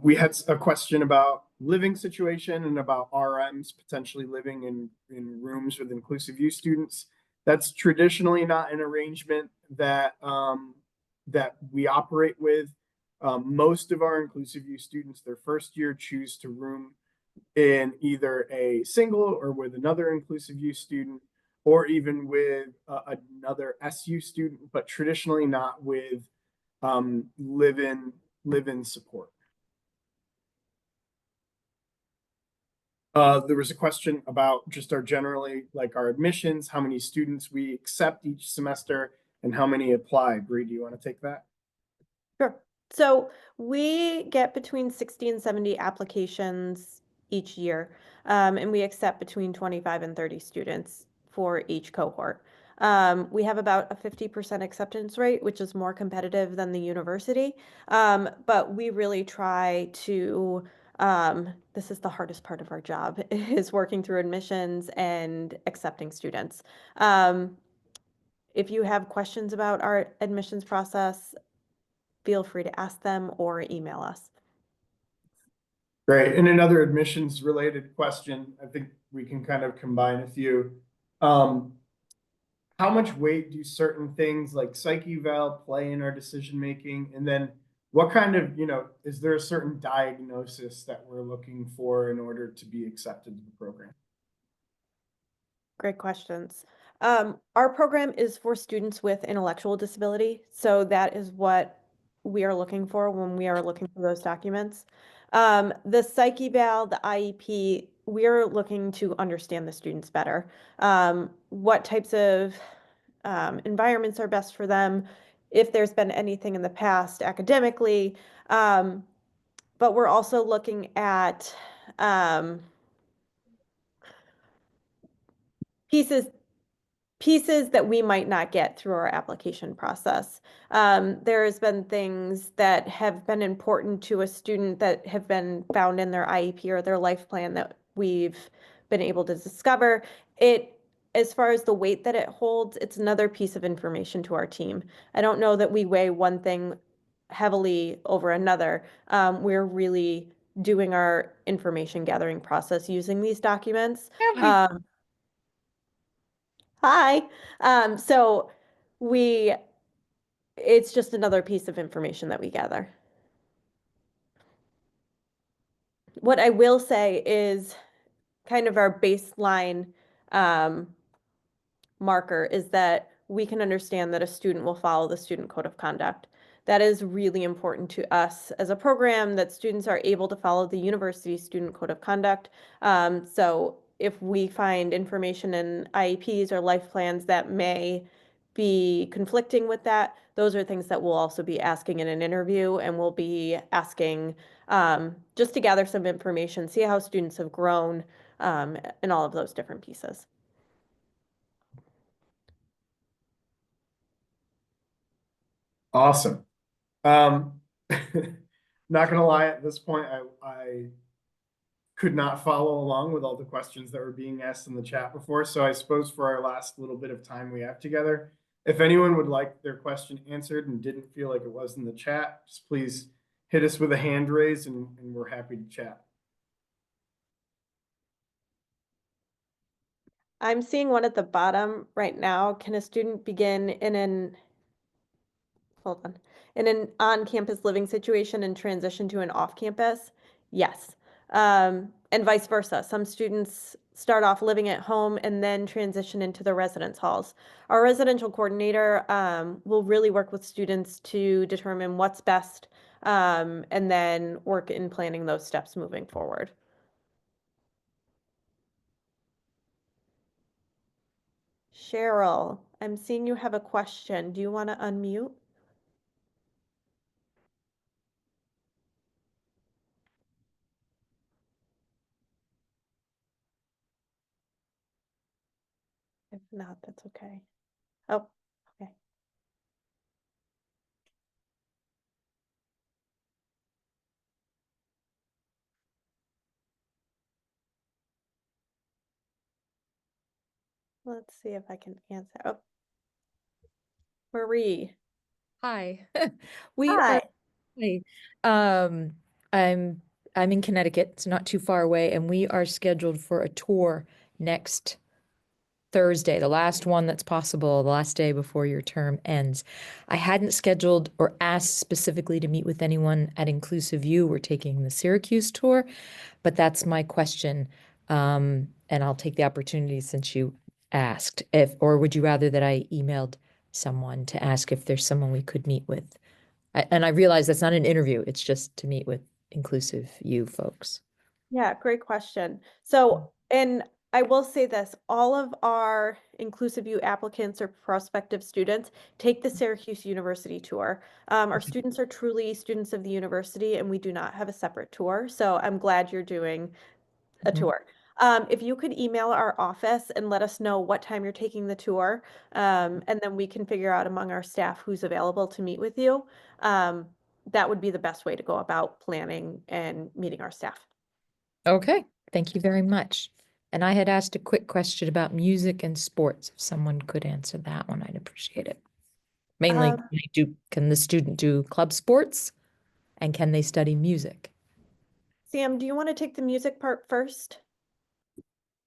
We had a question about living situation and about RMs potentially living in rooms with InclusiveU students. That's traditionally not an arrangement that that we operate with. Most of our InclusiveU students, their first year, choose to room in either a single or with another InclusiveU student, or even with another SU student, but traditionally not with live-in support. There was a question about just our admissions, how many students we accept each semester, and how many apply. Bree, do you want to take that? Sure. So we get between 60 and 70 applications each year, and we accept between 25 and 30 students for each cohort. We have about a 50% acceptance rate, which is more competitive than the university, but we really try to this is the hardest part of our job, is working through admissions and accepting students. If you have questions about our admissions process, feel free to ask them or email us. Great. And another admissions related question, I think we can kind of combine a few. How much weight do certain things like psych eval play in our decision making? And then what kind of, is there a certain diagnosis that we're looking for in order to be accepted to the program? Great questions. Our program is for students with intellectual disability, so that is what we are looking for when we are looking for those documents. The psych eval, the IEP, we're looking to understand the students better. What types of environments are best for them, if there's been anything in the past academically, but we're also looking at pieces that we might not get through our application process. There has been things that have been important to a student that have been found in their IEP or their life plan that we've been able to discover. As far as the weight that it holds, it's another piece of information to our team. I don't know that we weigh one thing heavily over another. We're really doing our information gathering process using these documents. Hi. So it's just another piece of information that we gather. What I will say is kind of our baseline marker is that we can understand that a student will follow the student code of conduct. That is really important to us as a program, that students are able to follow the university student code of conduct. So if we find information in IEPs or life plans that may be conflicting with that, those are things that we'll also be asking in an interview, and we'll be asking just to gather some information, see how students have grown, and all of those different pieces. Awesome. Not gonna lie, at this point, I could not follow along with all the questions that were being asked in the chat before. So I suppose for our last little bit of time we have together, if anyone would like their question answered and didn't feel like it was in the chat, just please hit us with a hand raise and we're happy to chat. I'm seeing one at the bottom right now. Can a student begin in an on-campus living situation and transition to an off-campus? Yes. And vice versa. Some students start off living at home and then transition into the residence halls. Our residential coordinator will really work with students to determine what's best, and then work in planning those steps moving forward. Cheryl, I'm seeing you have a question. Do you want to unmute? If not, that's okay. Oh, okay. Let's see if I can answer. Oh, Marie. Hi. We Hi. hi. Um, I'm I'm in Connecticut. It's not too far away, and we are scheduled for a tour next Thursday, the last one that's possible, the last day before your term ends. I hadn't scheduled or asked specifically to meet with anyone at InclusiveU. We're taking the Syracuse tour, but that's my question. And I'll take the opportunity since you asked, or would you rather that I emailed someone to ask if there's someone we could meet with? And I realize that's not an interview, it's just to meet with InclusiveU folks. Yeah, great question. So, and I will say this, all of our InclusiveU applicants or prospective students take the Syracuse University tour. Our students are truly students of the university, and we do not have a separate tour. So I'm glad you're doing a tour. If you could email our office and let us know what time you're taking the tour, and then we can figure out among our staff who's available to meet with you. That would be the best way to go about planning and meeting our staff. Okay, thank you very much. And I had asked a quick question about music and sports. If someone could answer that one, I'd appreciate it. Mainly, can the student do club sports? And can they study music? Sam, do you want to take the music part first?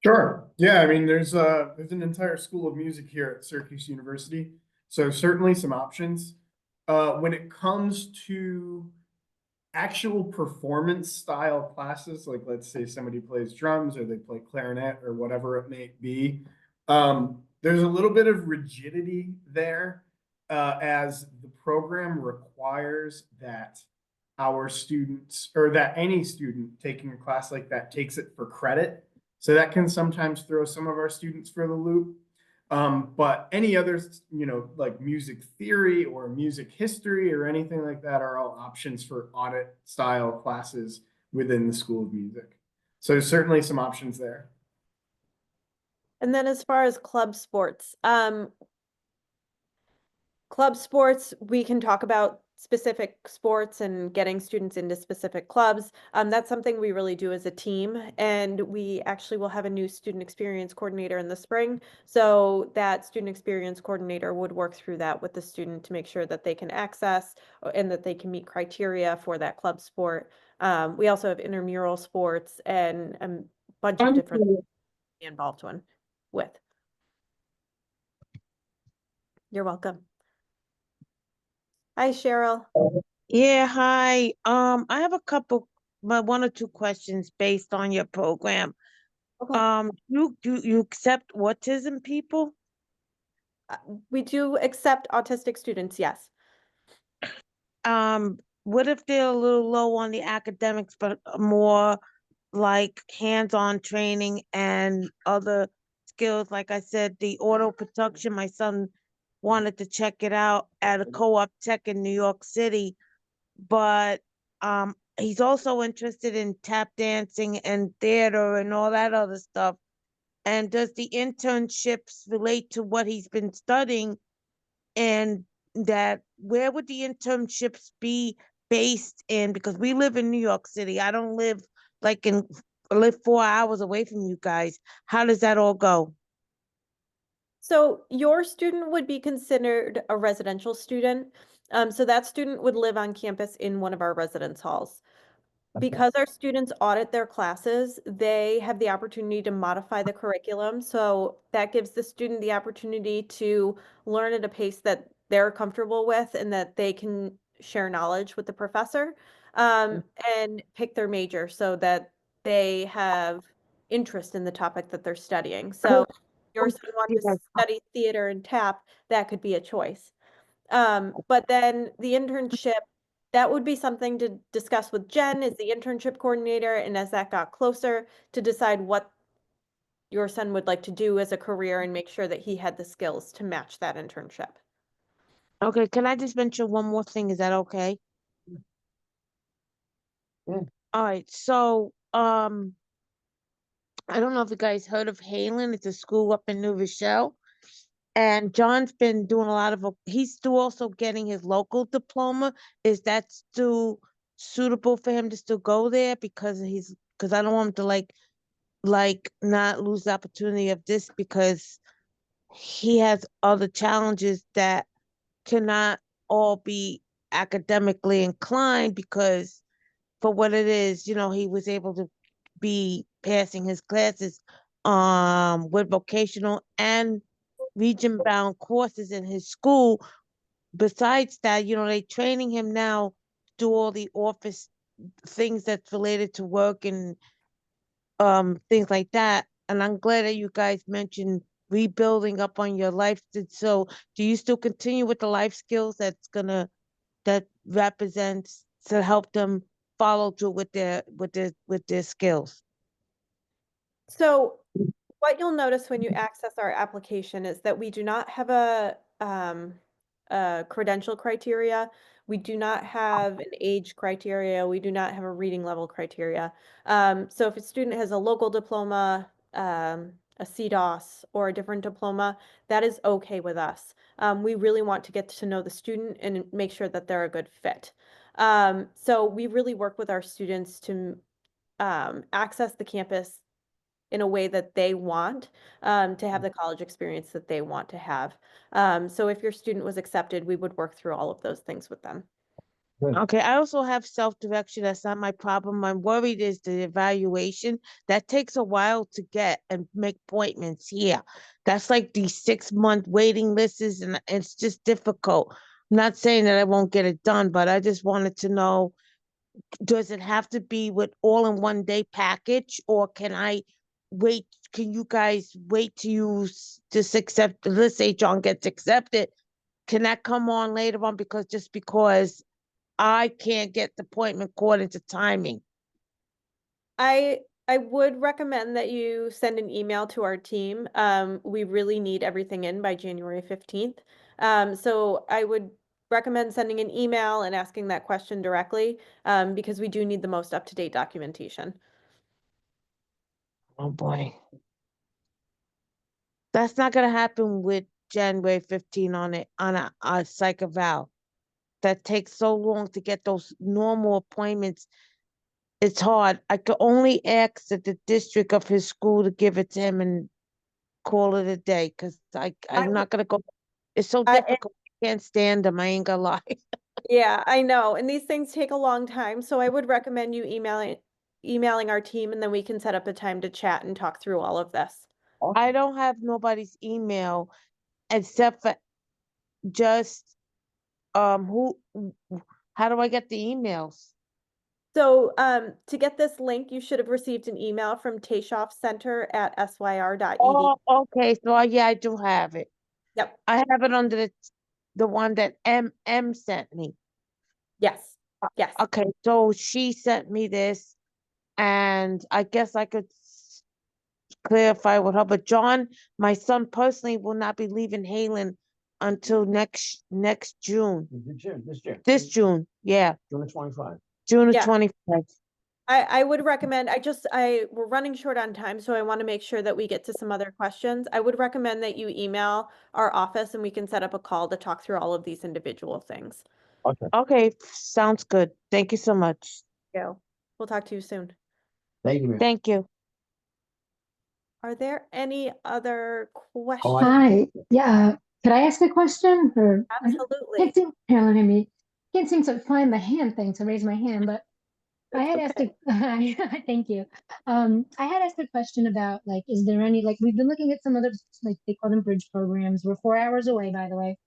Sure. Yeah, I mean, there's an entire school of music here at Syracuse University, so certainly some options. When it comes to actual performance style classes, like let's say somebody plays drums or they play clarinet or whatever it may be, there's a little bit of rigidity there, as the program requires that our students, or that any student taking a class like that takes it for credit. So that can sometimes throw some of our students for the loop. But any others, like music theory or music history or anything like that are all options for audit style classes within the School of Music. So certainly some options there. And then as far as club sports, we can talk about specific sports and getting students into specific clubs. That's something we really do as a team, and we actually will have a new student experience coordinator in the spring. So that student experience coordinator would work through that with the student to make sure that they can access and that they can meet criteria for that club sport. We also have intramural sports and a bunch of different involved with. You're welcome. Hi, Cheryl. Yeah, hi. I have a couple, one or two questions based on your program. Okay. You accept autism people? We do accept autistic students, yes. What if they're a little low on the academics, but more like hands-on training and other skills? Like I said, the auto production, my son wanted to check it out at a co-op tech in New York City, but he's also interested in tap dancing and theater and all that other stuff. And does the internships relate to what he's been studying? And that where would the internships be based in? Because we live in New York City. I don't live like in I live 4 hours away from you guys. How does that all go? So your student would be considered a residential student. So that student would live on campus in one of our residence halls. Because our students audit their classes, they have the opportunity to modify the curriculum. So that gives the student the opportunity to learn at a pace that they're comfortable with and that they can share knowledge with the professor, and pick their major so that they have interest in the topic that they're studying. So if your son wanted to study theater and tap, that could be a choice. But then the internship, that would be something to discuss with Jen as the internship coordinator, and as that got closer, to decide what your son would like to do as a career and make sure that he had the skills to match that internship. Okay, can I just mention one more thing? Is that okay? Yeah. All right, so I don't know if you guys heard of Halen. It's a school up in New Rochelle. And John's been doing a lot of, he's still also getting his local diploma. Is that still suitable for him to still go there? Because I don't want him to like not lose the opportunity of this, because he has other challenges that cannot all be academically inclined, because for what it is, he was able to be passing his classes with vocational and region bound courses in his school. Besides that, they training him now to do all the office things that's related to work and things like that. And I'm glad that you guys mentioned rebuilding up on your life. So do you still continue with the life skills that represents to help them follow through with their skills? So what you'll notice when you access our application is that we do not have a credential criteria. We do not have an age criteria. We do not have a reading level criteria. So if a student has a local diploma, a CDOS, or a different diploma, that is okay with us. We really want to get to know the student and make sure that they're a good fit. So we really work with our students to access the campus in a way that they want, to have the college experience that they want to have. So if your student was accepted, we would work through all of those things with them. Okay, I also have self-direction. That's not my problem. I'm worried is the evaluation. That takes a while to get and make appointments here. That's like the 6-month waiting lists, and it's just difficult. I'm not saying that I won't get it done, but I just wanted to know, does it have to be with all in one day package, or can I wait? Can you guys wait to just accept? Let's say John gets accepted. Can that come on later on? Because I can't get the appointment according to timing. I would recommend that you send an email to our team. We really need everything in by January 15th. So I would recommend sending an email and asking that question directly, because we do need the most up-to-date documentation. Oh boy. That's not gonna happen with January 15 on a psych eval. That takes so long to get those normal appointments. It's hard. I could only ask at the district of his school to give it to him and call it a day, because I'm not gonna go. It's so I- difficult. I can't stand them. I ain't gonna lie. Yeah, I know. And these things take a long time. So I would recommend you emailing our team, and then we can set up a time to chat and talk through all of this. I don't have nobody's email except for just who how do I get the emails? So to get this link, you should have received an email from tashoffcenter@syr.edu. Oh, okay, so yeah, I do have it. Yep. I have it under the one that M sent me. Yes. Yes. Okay, so she sent me this, and I guess I could clarify with her. But John, my son personally, will not be leaving Halen until next June. This June, yeah. June 25. June of Yeah. 25. I would recommend, we're running short on time, so I want to make sure that we get to some other questions. I would recommend that you email our office and we can set up a call to talk through all of these individual things. Okay. Okay, sounds good. Thank you so much. We'll talk to you soon. Thank you, ma'am. Thank you. Are there any other questions? Oh, Hi, yeah, could I ask a question? Or Absolutely. Carolyn, I mean, can't seem to find the hand thing to raise my hand, but I had asked thank you. I had asked a question about, like, is there any, like, we've been looking at some other, like, they call them bridge programs. We're 4 hours away, by the way.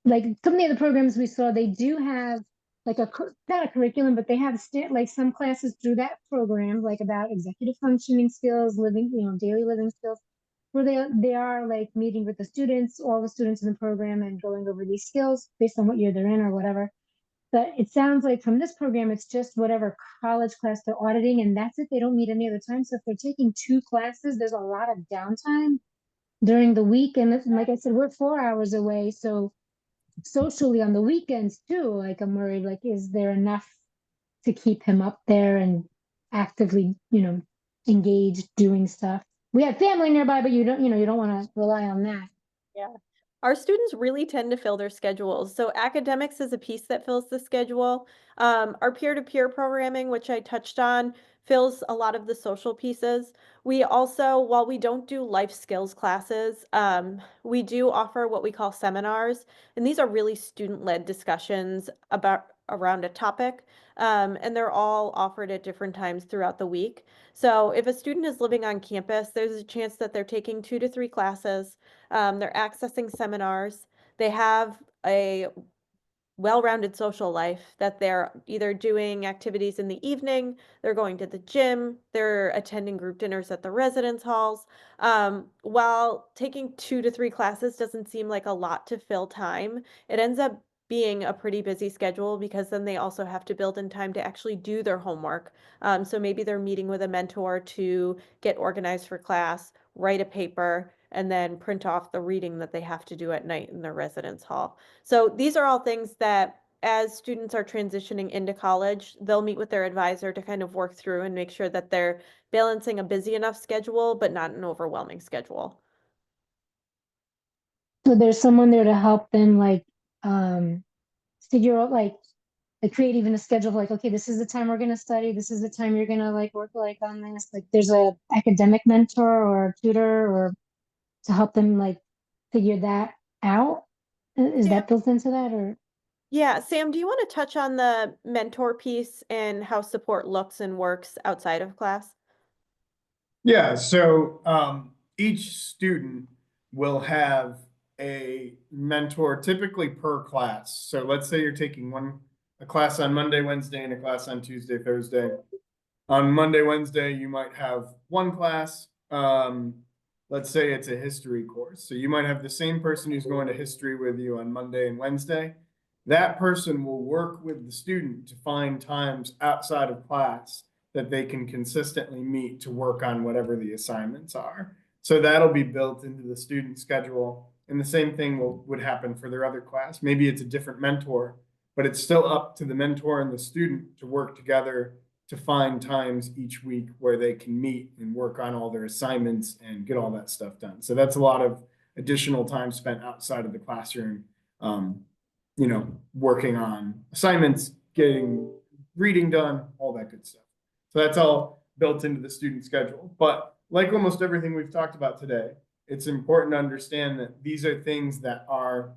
Like some of the other programs we saw, they do have like not a curriculum, but they have like some classes through that program, like about executive functioning skills, living, daily living skills, where they are like meeting with the students, all the students in the program, and going over these skills based on what year they're in or whatever. But it sounds like from this program, it's just whatever college class they're auditing, and that's it. They don't meet any other time. So if they're taking 2 classes, there's a lot of downtime during the week. And like I said, we're 4 hours away, so socially on the weekends too, like I'm worried, like, is there enough to keep him up there and actively, engaged doing stuff? We have family nearby, but you don't want to rely on that. Yeah. Our students really tend to fill their schedules. So academics is a piece that fills the schedule. Our peer-to-peer programming, which I touched on, fills a lot of the social pieces. We also, while we don't do life skills classes, we do offer what we call seminars. And these are really student-led discussions around a topic. And they're all offered at different times throughout the week. So if a student is living on campus, there's a chance that they're taking 2 to 3 classes. They're accessing seminars. They have a well-rounded social life, that they're either doing activities in the evening, they're going to the gym, they're attending group dinners at the residence halls. While taking 2 to 3 classes doesn't seem like a lot to fill time, it ends up being a pretty busy schedule, because then they also have to build in time to actually do their homework. So maybe they're meeting with a mentor to get organized for class, write a paper, and then print off the reading that they have to do at night in their residence hall. So these are all things that, as students are transitioning into college, they'll meet with their advisor to kind of work through and make sure that they're balancing a busy enough schedule, but not an overwhelming schedule. So there's someone there to help them, like, figure out, like create even a schedule of, like, okay, this is the time we're going to study, this is the time you're going to like work like on this. Like there's a academic mentor or tutor or to help them like figure that out. Is that built into that? Or Yeah, Sam, do you want to touch on the mentor piece and how support looks and works outside of class? Yeah, so each student will have a mentor typically per class. So let's say you're taking a class on Monday, Wednesday, and a class on Tuesday, Thursday. On Monday, Wednesday, you might have one class. Let's say it's a history course. So you might have the same person who's going to history with you on Monday and Wednesday. That person will work with the student to find times outside of class that they can consistently meet to work on whatever the assignments are. So that'll be built into the student schedule. And the same thing would happen for their other class. Maybe it's a different mentor, but it's still up to the mentor and the student to work together to find times each week where they can meet and work on all their assignments and get all that stuff done. So that's a lot of additional time spent outside of the classroom, working on assignments, getting reading done, all that good stuff. So that's all built into the student schedule. But like almost everything we've talked about today, it's important to understand that these are things that are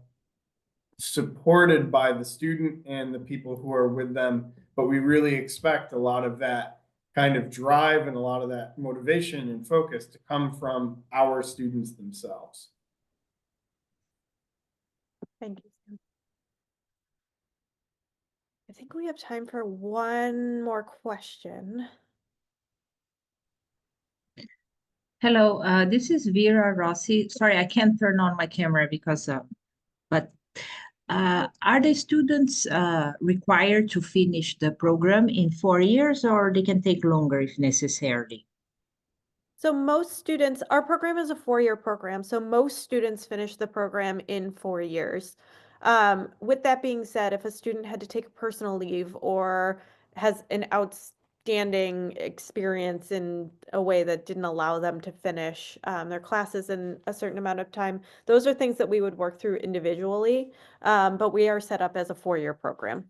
supported by the student and the people who are with them, but we really expect a lot of that kind of drive and a lot of that motivation and focus to come from our students themselves. Thank you, Sam. If think we have time for one more question. Hello, this is Vera Rossi. Sorry, I can't turn on my camera because, but are the students required to finish the program in 4 years, or they can take longer if necessary? So most students, our program is a 4-year program, so most students finish the program in 4 years. With that being said, if a student had to take personal leave or has an outstanding experience in a way that didn't allow them to finish their classes in a certain amount of time, those are things that we would work through individually, but we are set up as a 4-year program.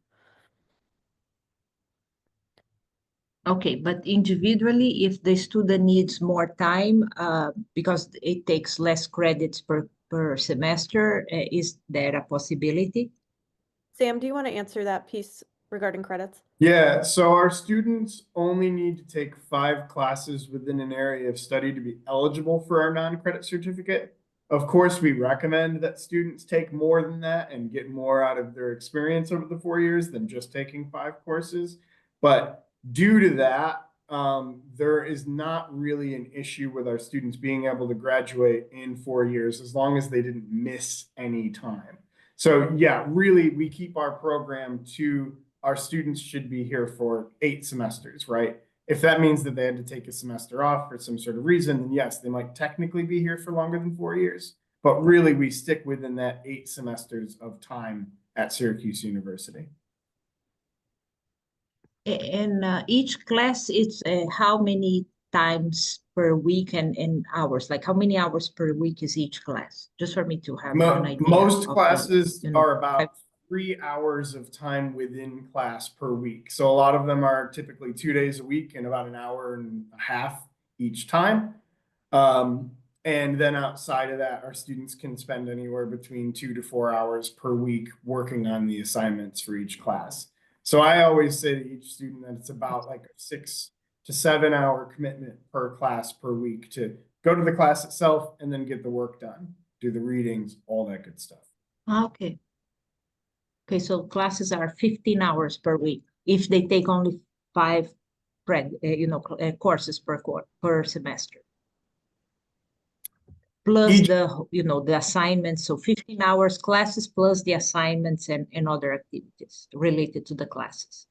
Okay, but individually, if the student needs more time, because it takes less credits per semester, is there a possibility? Sam, do you want to answer that piece regarding credits? Yeah, so our students only need to take 5 classes within an area of study to be eligible for our non-credit certificate. Of course, we recommend that students take more than that and get more out of their experience over the 4 years than just taking 5 courses. But due to that, there is not really an issue with our students being able to graduate in 4 years as long as they didn't miss any time. So yeah, really, we keep our program to our students should be here for 8 semesters, right? If that means that they had to take a semester off for some sort of reason, then yes, they might technically be here for longer than 4 years. But really, we stick within that 8 semesters of time at Syracuse University. And each class, it's how many times per week and hours? Like how many hours per week is each class? Just for me to have an idea. Most of classes the, are about 3 hours of time within class per week. So a lot of them are typically 2 days a week and about an hour and a half each time. And then outside of that, our students can spend anywhere between 2 to 4 hours per week working on the assignments for each class. So I always say to each student that it's about like a 6 to 7 hour commitment per class per week to go to the class itself and then get the work done, do the readings, all that good stuff. Okay. Okay, so classes are 15 hours per week if they take only 5 courses per semester. Plus the assignments, so 15 hours classes plus the assignments and other activities related to the classes.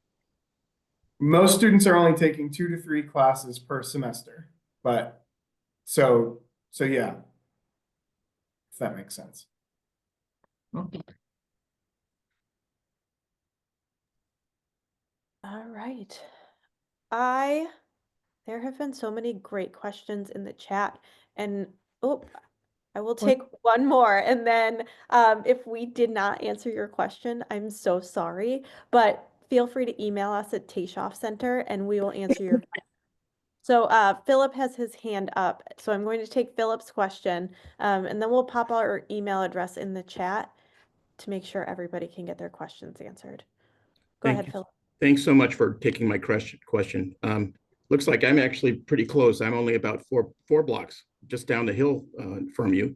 Most students are only taking 2 to 3 classes per semester, but so yeah, if that makes sense. Okay. All right. There have been so many great questions in the chat, and I will take one more, and then if we did not answer your question, I'm so sorry, but feel free to email us at Tayshoff Center and we will answer your question. So Philip has his hand up, so I'm going to take Philip's question, and then we'll pop our email address in the chat to make sure everybody can get their questions answered. Go ahead, Philip. Thanks so much for taking my question. Looks like I'm actually pretty close. I'm only about four blocks just down the hill from you.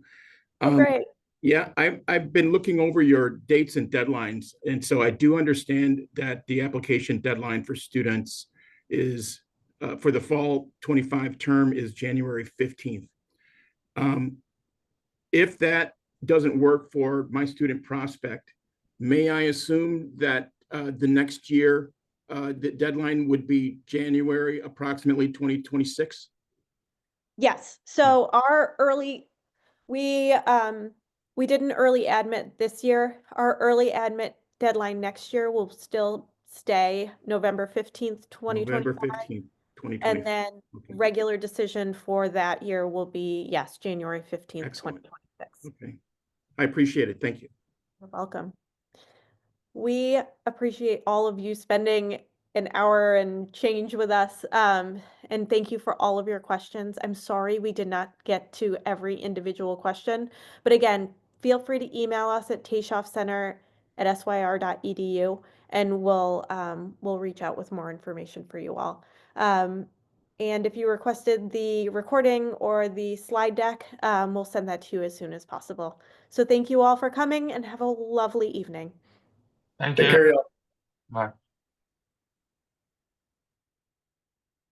Great. Yeah, I've been looking over your dates and deadlines, and so I do understand that the application deadline for students is for the fall 25 term is January 15th. If that doesn't work for my student prospect, may I assume that the next year the deadline would be January approximately 2026? Yes. So we did an early admit this year. Our early admit deadline next year will still stay November 15th, 2025. November 15th, 2025. And then regular decision for that year will be, yes, January 15th, Excellent. 2026. Okay. I appreciate it. Thank you. You're welcome. We appreciate all of you spending an hour and change with us. And thank you for all of your questions. I'm sorry we did not get to every individual question. But again, feel free to email us at tayshoffcenter@syr.edu and we'll reach out with more information for you all. And if you requested the recording or the slide deck, we'll send that to you as soon as possible. So thank you all for coming and have a lovely evening. Thank Take you. care, y'all. Bye.